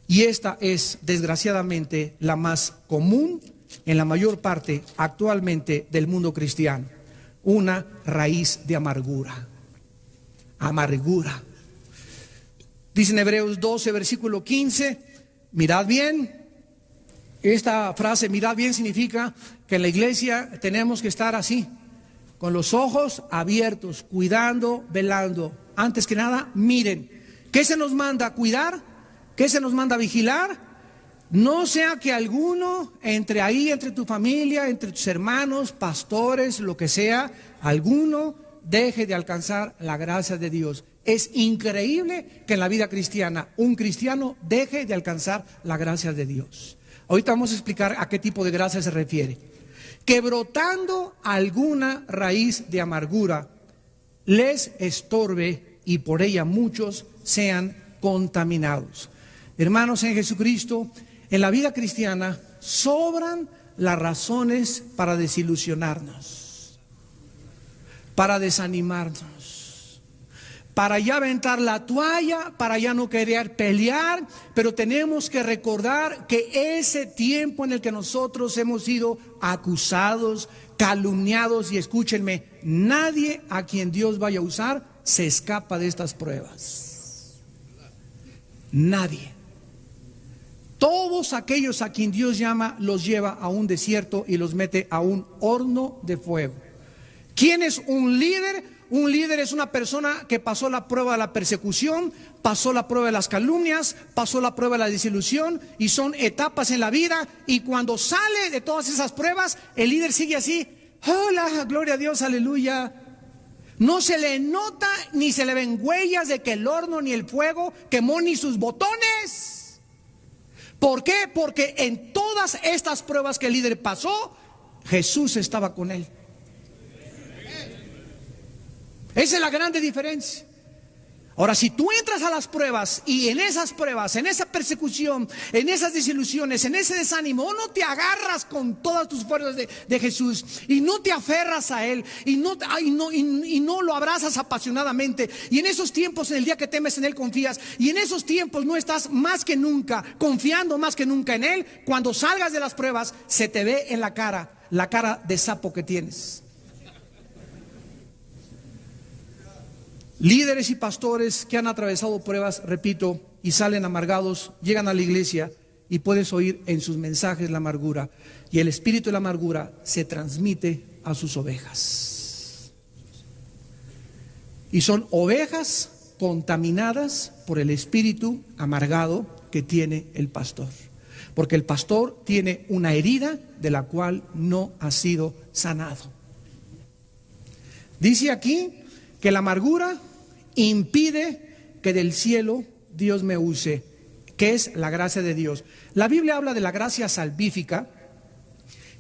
Y esta es, desgraciadamente, la más común en la mayor parte actualmente del mundo cristiano. Una raíz de amargura. Amargura. Dice en Hebreos 12, versículo 15, mirad bien. Esta frase, mirad bien, significa que en la iglesia tenemos que estar así, con los ojos abiertos, cuidando, velando. Antes que nada, miren. ¿Qué se nos manda? Cuidar. ¿Qué se nos manda? Vigilar. No sea que alguno entre tu familia, entre tus hermanos, pastores, lo que sea, alguno deje de alcanzar la gracia de Dios. Es increíble que en la vida cristiana un cristiano deje de alcanzar la gracia de Dios. Ahorita vamos a explicar a qué tipo de gracia se refiere. Que brotando alguna raíz de amargura les estorbe y por ella muchos sean contaminados. Hermanos en Jesucristo, en la vida cristiana sobran las razones para desilusionarnos, para desanimarnos, para ya aventar la toalla, para ya no querer pelear. Pero tenemos que recordar que ese tiempo en el que nosotros hemos sido acusados, calumniados, y escúchenme, nadie a quien Dios vaya a usar se escapa de estas pruebas. Nadie. Todos aquellos a quien Dios llama los lleva a un desierto y los mete a un horno de fuego. ¿Quién es un líder? Un líder es una persona que pasó la prueba de la persecución, pasó la prueba de las calumnias, pasó la prueba de la desilusión, y son etapas en la vida. Y cuando sale de todas esas pruebas, el líder sigue así: hola, gloria a Dios, aleluya. No se le nota ni se le ven huellas de que el horno ni el fuego quemó ni sus botones. ¿Por qué? Porque en todas estas pruebas que el líder pasó, Jesús estaba con él. Esa es la grande diferencia. Ahora, si tú entras a las pruebas y en esas pruebas, en esa persecución, en esas desilusiones, en ese desánimo, no te agarras con todas tus fuerzas de Jesús y no te aferras a Él y no lo abrazas apasionadamente, y en esos tiempos, en el día que temes en Él confías, y en esos tiempos no estás más que nunca confiando más que nunca en Él, cuando salgas de las pruebas se te ve en la cara de sapo que tienes. Líderes y pastores que han atravesado pruebas, repito, y salen amargados, llegan a la iglesia y puedes oír en sus mensajes la amargura, y el espíritu de la amargura se transmite a sus ovejas. Y son ovejas contaminadas por el espíritu amargado que tiene el pastor, porque el pastor tiene una herida de la cual no ha sido sanado. Dice aquí que la amargura impide que del cielo Dios me use, que es la gracia de Dios. La Biblia habla de la gracia salvífica,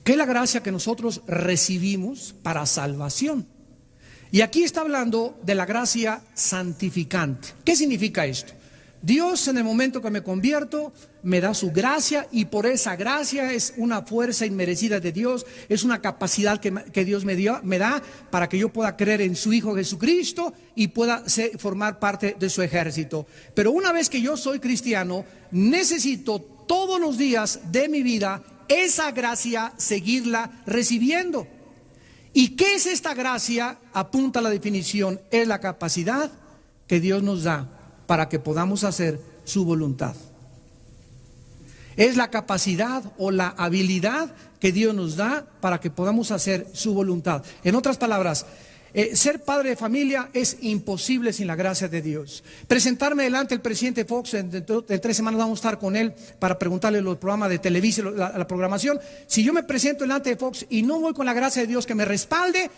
que es la gracia que nosotros recibimos para salvación. Y aquí está hablando de la gracia santificante. ¿Qué significa esto? Dios, en el momento que me convierto, me da su gracia, y por esa gracia es una fuerza inmerecida de Dios, es una capacidad que Dios me da para que yo pueda creer en su Hijo Jesucristo y pueda formar parte de su ejército. Pero una vez que yo soy cristiano, necesito todos los días de mi vida esa gracia seguirla recibiendo. ¿Y qué es esta gracia? Apunta a la definición: es la capacidad que Dios nos da para que podamos hacer su voluntad. Es la capacidad o la habilidad que Dios nos da para que podamos hacer su voluntad. En otras palabras, ser padre de familia es imposible sin la gracia de Dios. Presentarme delante del presidente Fox, en 3 semanas vamos a estar con él para preguntarle los programas de televisión, la programación. Si yo me presento delante de Fox y no voy con la gracia de Dios que me respalde,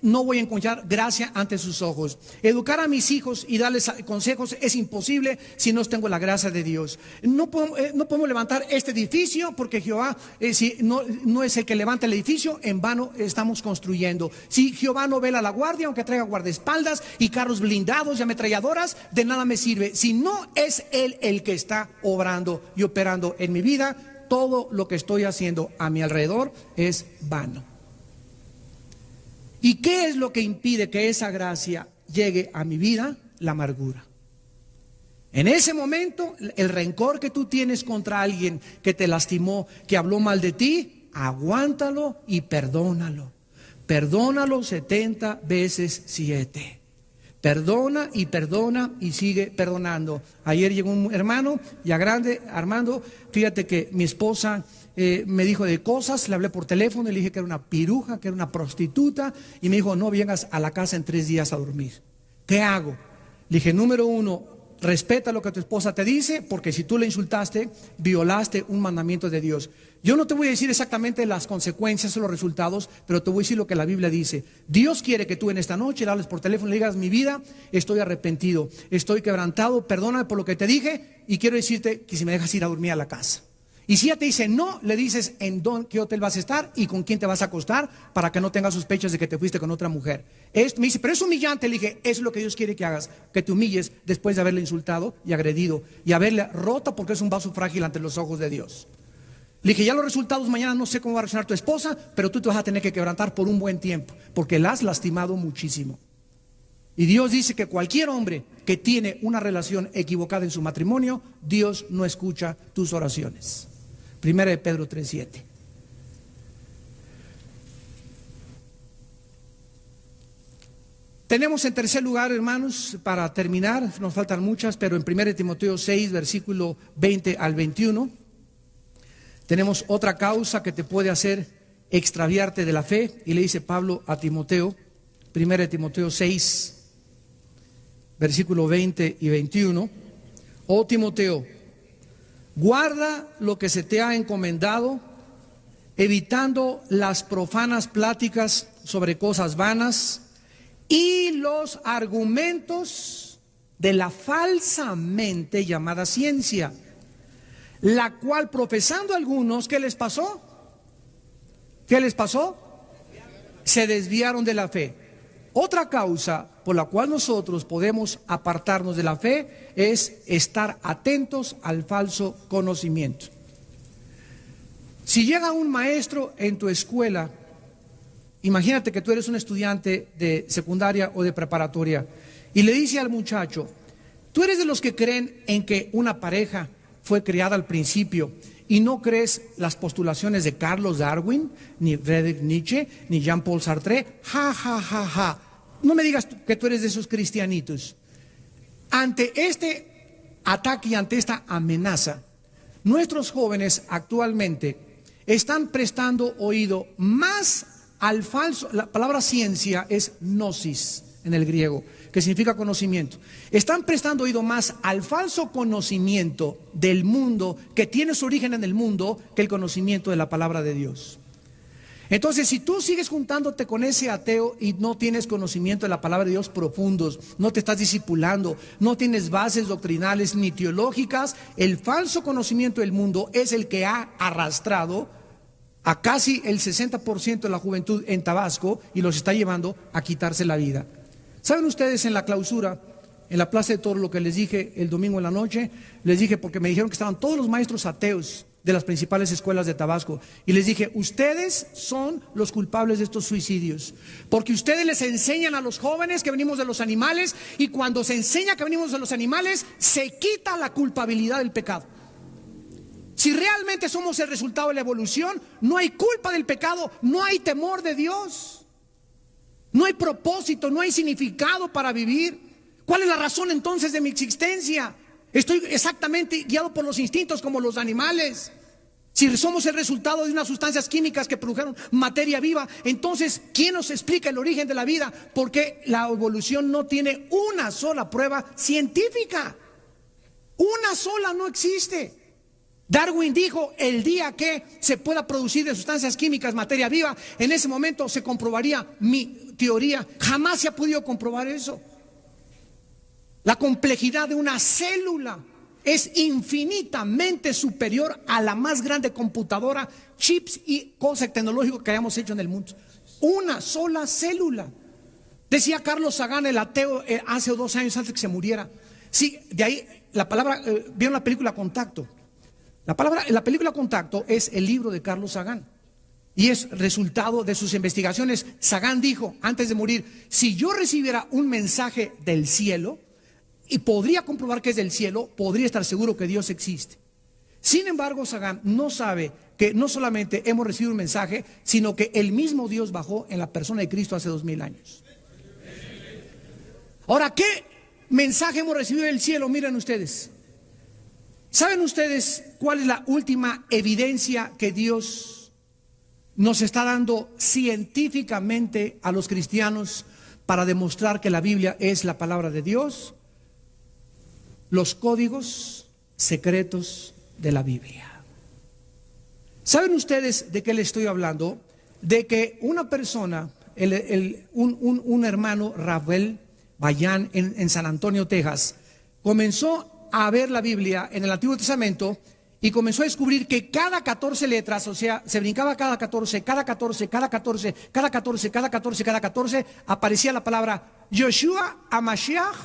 no voy a encontrar gracia ante sus ojos. Educar a mis hijos y darles consejos es imposible si no tengo la gracia de Dios. No podemos levantar este edificio porque Jehová, si no es el que levanta el edificio, en vano estamos construyendo. Si Jehová no vela la guardia, aunque traiga guardaespaldas y carros blindados y ametralladoras, de nada me sirve. Si no es Él el que está obrando y operando en mi vida, todo lo que estoy haciendo a mi alrededor es vano. ¿Y qué es lo que impide que esa gracia llegue a mi vida la amargura. En ese momento, el rencor que tú tienes contra alguien que te lastimó, que habló mal de ti, aguántalo y perdónalo. Perdónalo 70 veces 7. Perdona y sigue perdonando. Ayer llegó un hermano ya grande, Armando, fíjate que mi esposa me dijo de cosas, le hablé por teléfono y le dije que era una piruja, que era una prostituta, y me dijo, no vengas a la casa en 3 días a dormir. ¿Qué hago? Le dije, número 1, respeta lo que tu esposa te dice, porque si tú le insultaste, violaste un mandamiento de Dios. Yo no te voy a decir exactamente las consecuencias o los resultados, pero te voy a decir lo que la Biblia dice. Dios quiere que tú en esta noche le hables por teléfono y le digas, mi vida, estoy arrepentido, estoy quebrantado, perdóname por lo que te dije y quiero decirte que si me dejas ir a dormir a la casa. Y si ella te dice no, le dices en qué hotel vas a estar y con quién te vas a acostar para que no tengas sospechas de que te fuiste con otra mujer. Me dice, pero es humillante. Le dije, eso es lo que Dios quiere que hagas, que te humilles después de haberle insultado y agredido y haberle roto, porque es un vaso frágil ante los ojos de Dios. Le dije, ya los resultados mañana no sé cómo va a reaccionar tu esposa, pero tú te vas a tener que quebrantar por un buen tiempo, porque la has lastimado muchísimo. Y Dios dice que cualquier hombre que tiene una relación equivocada en su matrimonio, Dios no escucha tus oraciones. 1 Pedro 3:7. Tenemos en tercer lugar, hermanos, para terminar, nos faltan muchas, pero en 1 Timoteo 6, versículo 20 al 21, tenemos otra causa que te puede hacer extraviarte de la fe, y le dice Pablo a Timoteo, 1 Timoteo 6, versículo 20 y 21, oh Timoteo, guarda lo que se te ha encomendado, evitando las profanas pláticas sobre cosas vanas y los argumentos de la falsamente llamada ciencia, la cual profesando algunos, ¿qué les pasó? ¿Qué les pasó? Se desviaron de la fe. Otra causa por la cual nosotros podemos apartarnos de la fe es estar atentos al falso conocimiento. Si llega un maestro en tu escuela, imagínate que tú eres un estudiante de secundaria o de preparatoria, y le dice al muchacho, tú eres de los que creen en que una pareja fue creada al principio y no crees las postulaciones de Carlos Darwin, ni Friedrich Nietzsche, ni Jean-Paul Sartre. Ja, ja, ja, ja. No me digas que tú eres de esos cristianitos. Ante este ataque y ante esta amenaza, nuestros jóvenes actualmente están prestando oído más al falso. La palabra ciencia es gnosis en el griego, que significa conocimiento. Están prestando oído más al falso conocimiento del mundo, que tiene su origen en el mundo, que el conocimiento de la palabra de Dios. Entonces, si tú sigues juntándote con ese ateo y no tienes conocimiento de la palabra de Dios profundos, no te estás discipulando, no tienes bases doctrinales ni teológicas, el falso conocimiento del mundo es el que ha arrastrado a casi el 60% de la juventud en Tabasco y los está llevando a quitarse la vida. ¿Saben ustedes en la clausura, en la Plaza de Toros, lo que les dije el domingo en la noche? Les dije porque me dijeron que estaban todos los maestros ateos de las principales escuelas de Tabasco, y les dije, ustedes son los culpables de estos suicidios, porque ustedes les enseñan a los jóvenes que venimos de los animales, y cuando se enseña que venimos de los animales, se quita la culpabilidad del pecado. Si realmente somos el resultado de la evolución, no hay culpa del pecado, no hay temor de Dios, no hay propósito, no hay significado para vivir. ¿Cuál es la razón entonces de mi existencia? Estoy exactamente guiado por los instintos como los animales. Si somos el resultado de unas sustancias químicas que produjeron materia viva, entonces, ¿quién nos explica el origen de la vida? Porque la evolución no tiene una sola prueba científica. Una sola no existe. Darwin dijo, el día que se pueda producir de sustancias químicas materia viva, en ese momento se comprobaría mi teoría. Jamás se ha podido comprobar eso. La complejidad de una célula es infinitamente superior a la más grande computadora, chips y cosas tecnológicas que hayamos hecho en el mundo. Una sola célula. Decía Carlos Sagan, el ateo, hace 2 años antes que se muriera. Sí, de ahí la palabra, vieron la película Contacto. La película Contacto es el libro de Carlos Sagan. Y es resultado de sus investigaciones. Sagan dijo antes de morir: si yo recibiera un mensaje del cielo y podría comprobar que es del cielo, podría estar seguro que Dios existe. Sin embargo, Sagan no sabe que no solamente hemos recibido un mensaje, sino que el mismo Dios bajó en la persona de Cristo hace 2000 años. Ahora, ¿qué mensaje hemos recibido del cielo? Miren ustedes. ¿Saben ustedes cuál es la última evidencia que Dios nos está dando científicamente a los cristianos para demostrar que la Biblia es la palabra de Dios? Los códigos secretos de la Biblia. ¿Saben ustedes de qué les estoy hablando? De que una persona, un hermano, Rafael Bayán, en San Antonio, Texas, comenzó a ver la Biblia en el Antiguo Testamento y comenzó a descubrir que cada 14 letras, o sea, se brincaba cada 14, cada 14, cada 14, cada 14, cada 14, cada 14, aparecía la palabra Yoshua HaMashiach,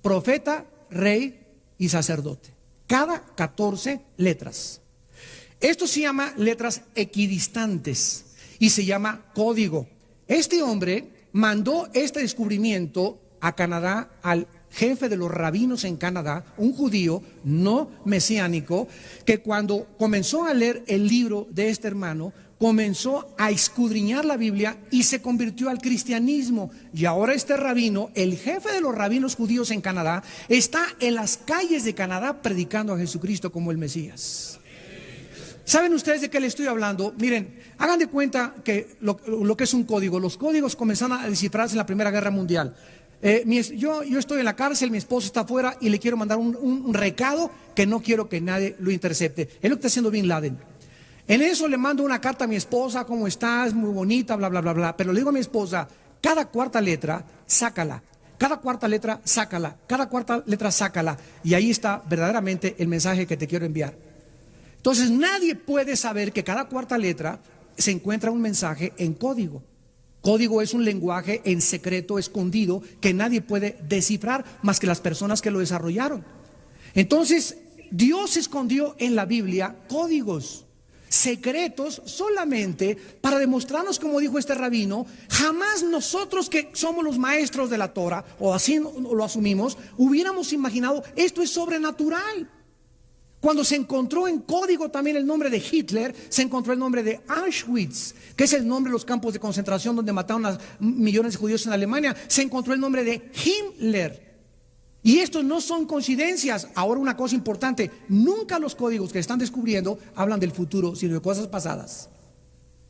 profeta, rey y sacerdote. Cada 14 letras. Esto se llama letras equidistantes y se llama código. Este hombre mandó este descubrimiento a Canadá al jefe de los rabinos en Canadá, un judío no mesiánico, que cuando comenzó a leer el libro de este hermano, comenzó a escudriñar la Biblia y se convirtió al cristianismo. Y ahora este rabino, el jefe de los rabinos judíos en Canadá, está en las calles de Canadá predicando a Jesucristo como el Mesías. ¿Saben ustedes de qué les estoy hablando? Miren, hagan de cuenta que lo que es un código. Los códigos comenzaron a descifrarse en la Primera Guerra Mundial. Yo estoy en la cárcel, mi esposo está afuera y le quiero mandar un recado que no quiero que nadie lo intercepte. Es lo que está haciendo Bin Laden. En eso le mando una carta a mi esposa: ¿cómo estás? Muy bonita, bla, bla, bla, bla. Pero le digo a mi esposa: cada cuarta letra, sácala. Cada cuarta letra, sácala. Cada cuarta letra, sácala. Y ahí está verdaderamente el mensaje que te quiero enviar. Entonces nadie puede saber que cada cuarta letra se encuentra un mensaje en código. Código es un lenguaje en secreto, escondido, que nadie puede descifrar más que las personas que lo desarrollaron. Entonces Dios escondió en la Biblia códigos secretos solamente para demostrarnos, como dijo este rabino, jamás nosotros que somos los maestros de la Torah, o así lo asumimos, hubiéramos imaginado esto es sobrenatural. Cuando se encontró en código también el nombre de Hitler, se encontró el nombre de Auschwitz, que es el nombre de los campos de concentración donde mataron a millones de judíos en Alemania. Se encontró el nombre de Himmler. Y estos no son coincidencias. Ahora, una cosa importante: nunca los códigos que están descubriendo hablan del futuro, sino de cosas pasadas.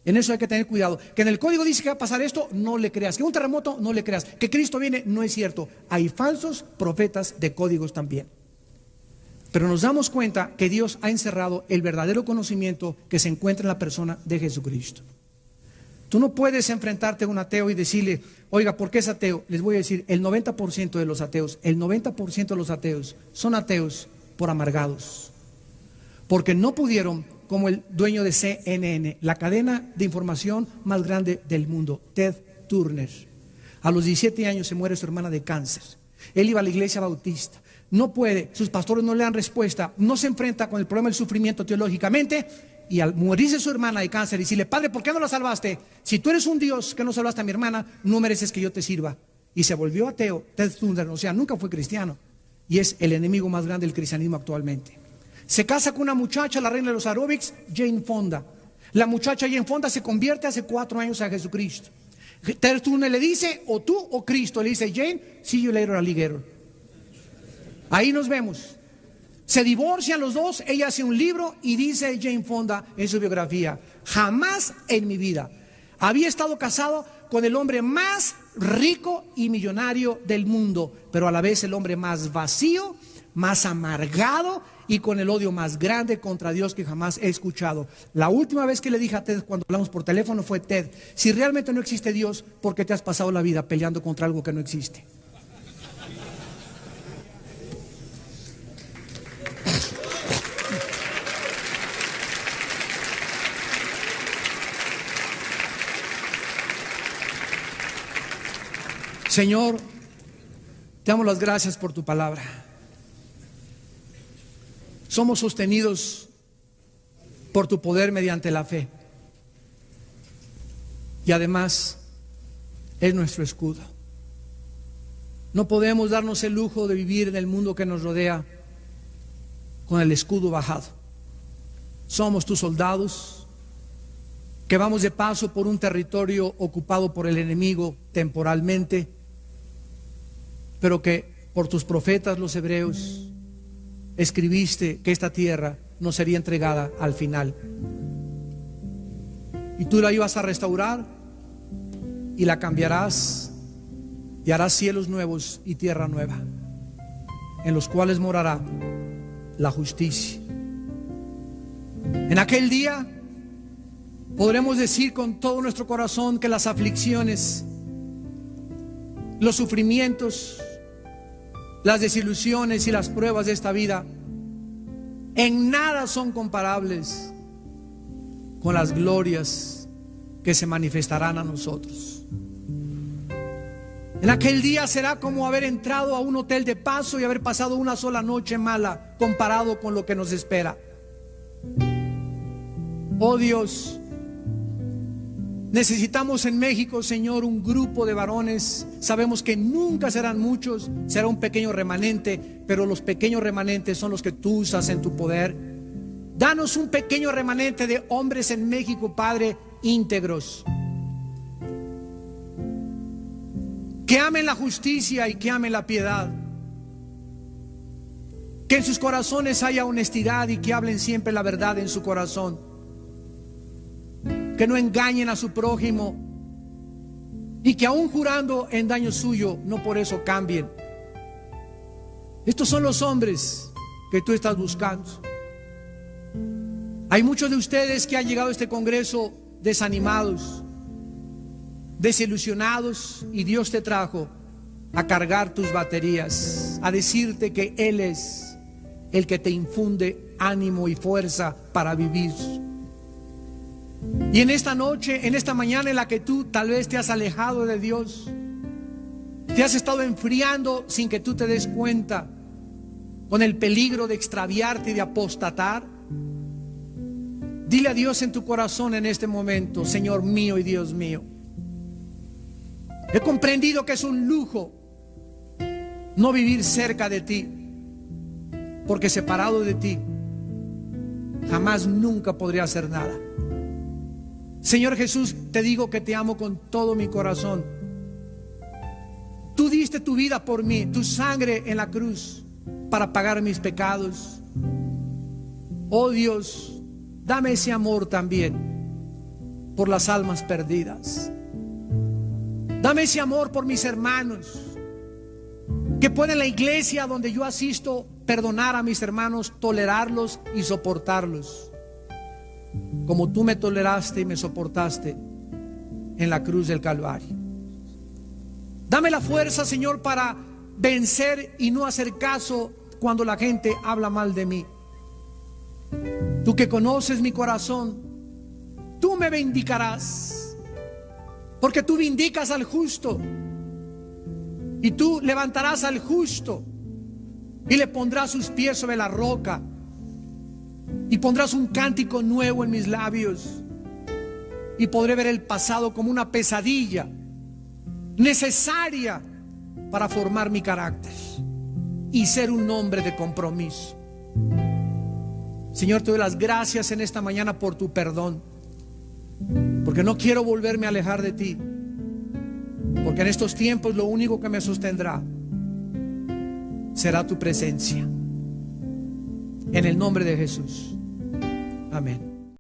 En eso hay que tener cuidado. Que en el código dice que va a pasar esto, no le creas. Que un terremoto, no le creas. Que Cristo viene, no es cierto. Hay falsos profetas de códigos también. Pero nos damos cuenta que Dios ha encerrado el verdadero conocimiento que se encuentra en la persona de Jesucristo. Tú no puedes enfrentarte a un ateo y decirle: oiga, ¿por qué es ateo? Les voy a decir, el 90% de los ateos, son ateos por amargados. Porque no pudieron, como el dueño de CNN, la cadena de información más grande del mundo, Ted Turner. A los 17 años se muere su hermana de cáncer. Él iba a la iglesia bautista. No puede, sus pastores no le dan respuesta, no se enfrenta con el problema del sufrimiento teológicamente, y al morirse su hermana de cáncer, decirle: padre, ¿por qué no la salvaste? Si tú eres un Dios que no salvaste a mi hermana, no mereces que yo te sirva. Y se volvió ateo, Ted Turner, o sea, nunca fue cristiano, y es el enemigo más grande del cristianismo actualmente. Se casa con una muchacha, la reina de los aeróbics, Jane Fonda. La muchacha Jane Fonda se convierte hace 4 años a Jesucristo. Ted Turner le dice: o tú o Cristo. Le dice Jane: see you later, alligator. Ahí nos vemos. Se divorcian los dos. Ella hace un libro y dice Jane Fonda en su biografía: jamás en mi vida había estado casado con el hombre más rico y millonario del mundo, pero a la vez el hombre más vacío, más amargado y con el odio más grande contra Dios que jamás he escuchado. La última vez que le dije a Ted cuando hablamos por teléfono fue: Ted, si realmente no existe Dios, ¿por qué te has pasado la vida peleando contra algo que no existe? Señor, te damos las gracias por tu palabra. Somos sostenidos por tu poder mediante la fe. y además es nuestro escudo. No podemos darnos el lujo de vivir en el mundo que nos rodea con el escudo bajado. Somos tus soldados que vamos de paso por un territorio ocupado por el enemigo temporalmente, pero que por tus profetas los hebreos escribiste que esta tierra nos sería entregada al final. Y tú la ibas a restaurar y la cambiarás y harás cielos nuevos y tierra nueva, en los cuales morará la justicia. En aquel día podremos decir con todo nuestro corazón que las aflicciones, los sufrimientos, las desilusiones y las pruebas de esta vida en nada son comparables con las glorias que se manifestarán a nosotros. En aquel día será como haber entrado a un hotel de paso y haber pasado una sola noche mala comparado con lo que nos espera. Oh Dios, necesitamos en México, Señor, un grupo de varones. Sabemos que nunca serán muchos, será un pequeño remanente, pero los pequeños remanentes son los que tú usas en tu poder. Danos un pequeño remanente de hombres en México, Padre, íntegros, que amen la justicia y que amen la piedad, que en sus corazones haya honestidad y que hablen siempre la verdad en su corazón, que no engañen a su prójimo y que aún jurando en daño suyo no por eso cambien. Estos son los hombres que tú estás buscando. Hay muchos de ustedes que han llegado a este congreso desanimados, desilusionados, y Dios te trajo a cargar tus baterías, a decirte que Él es el que te infunde ánimo y fuerza para vivir. Y en esta noche, en esta mañana en la que tú tal vez te has alejado de Dios, te has estado enfriando sin que tú te des cuenta, con el peligro de extraviarte y de apostatar, dile a Dios en tu corazón en este momento: Señor mío y Dios mío, he comprendido que es un lujo no vivir cerca de ti, porque separado de ti jamás nunca podría hacer nada. Señor Jesús, te digo que te amo con todo mi corazón. Tú diste tu vida por mí, tu sangre en la cruz para pagar mis pecados. Oh Dios, dame ese amor también por las almas perdidas. Dame ese amor por mis hermanos, que pueda en la iglesia donde yo asisto perdonar a mis hermanos, tolerarlos y soportarlos, como tú me toleraste y me soportaste en la cruz del Calvario. Dame la fuerza, Señor, para vencer y no hacer caso cuando la gente habla mal de mí. Tú que conoces mi corazón, tú me vindicarás, porque tú vindicas al justo, y tú levantarás al justo y le pondrás sus pies sobre la roca, y pondrás un cántico nuevo en mis labios, y podré ver el pasado como una pesadilla necesaria para formar mi carácter y ser un hombre de compromiso. Señor, te doy las gracias en esta mañana por tu perdón, porque no quiero volverme a alejar de ti, porque en estos tiempos lo único que me sostendrá será tu presencia. En el nombre de Jesús. Amén.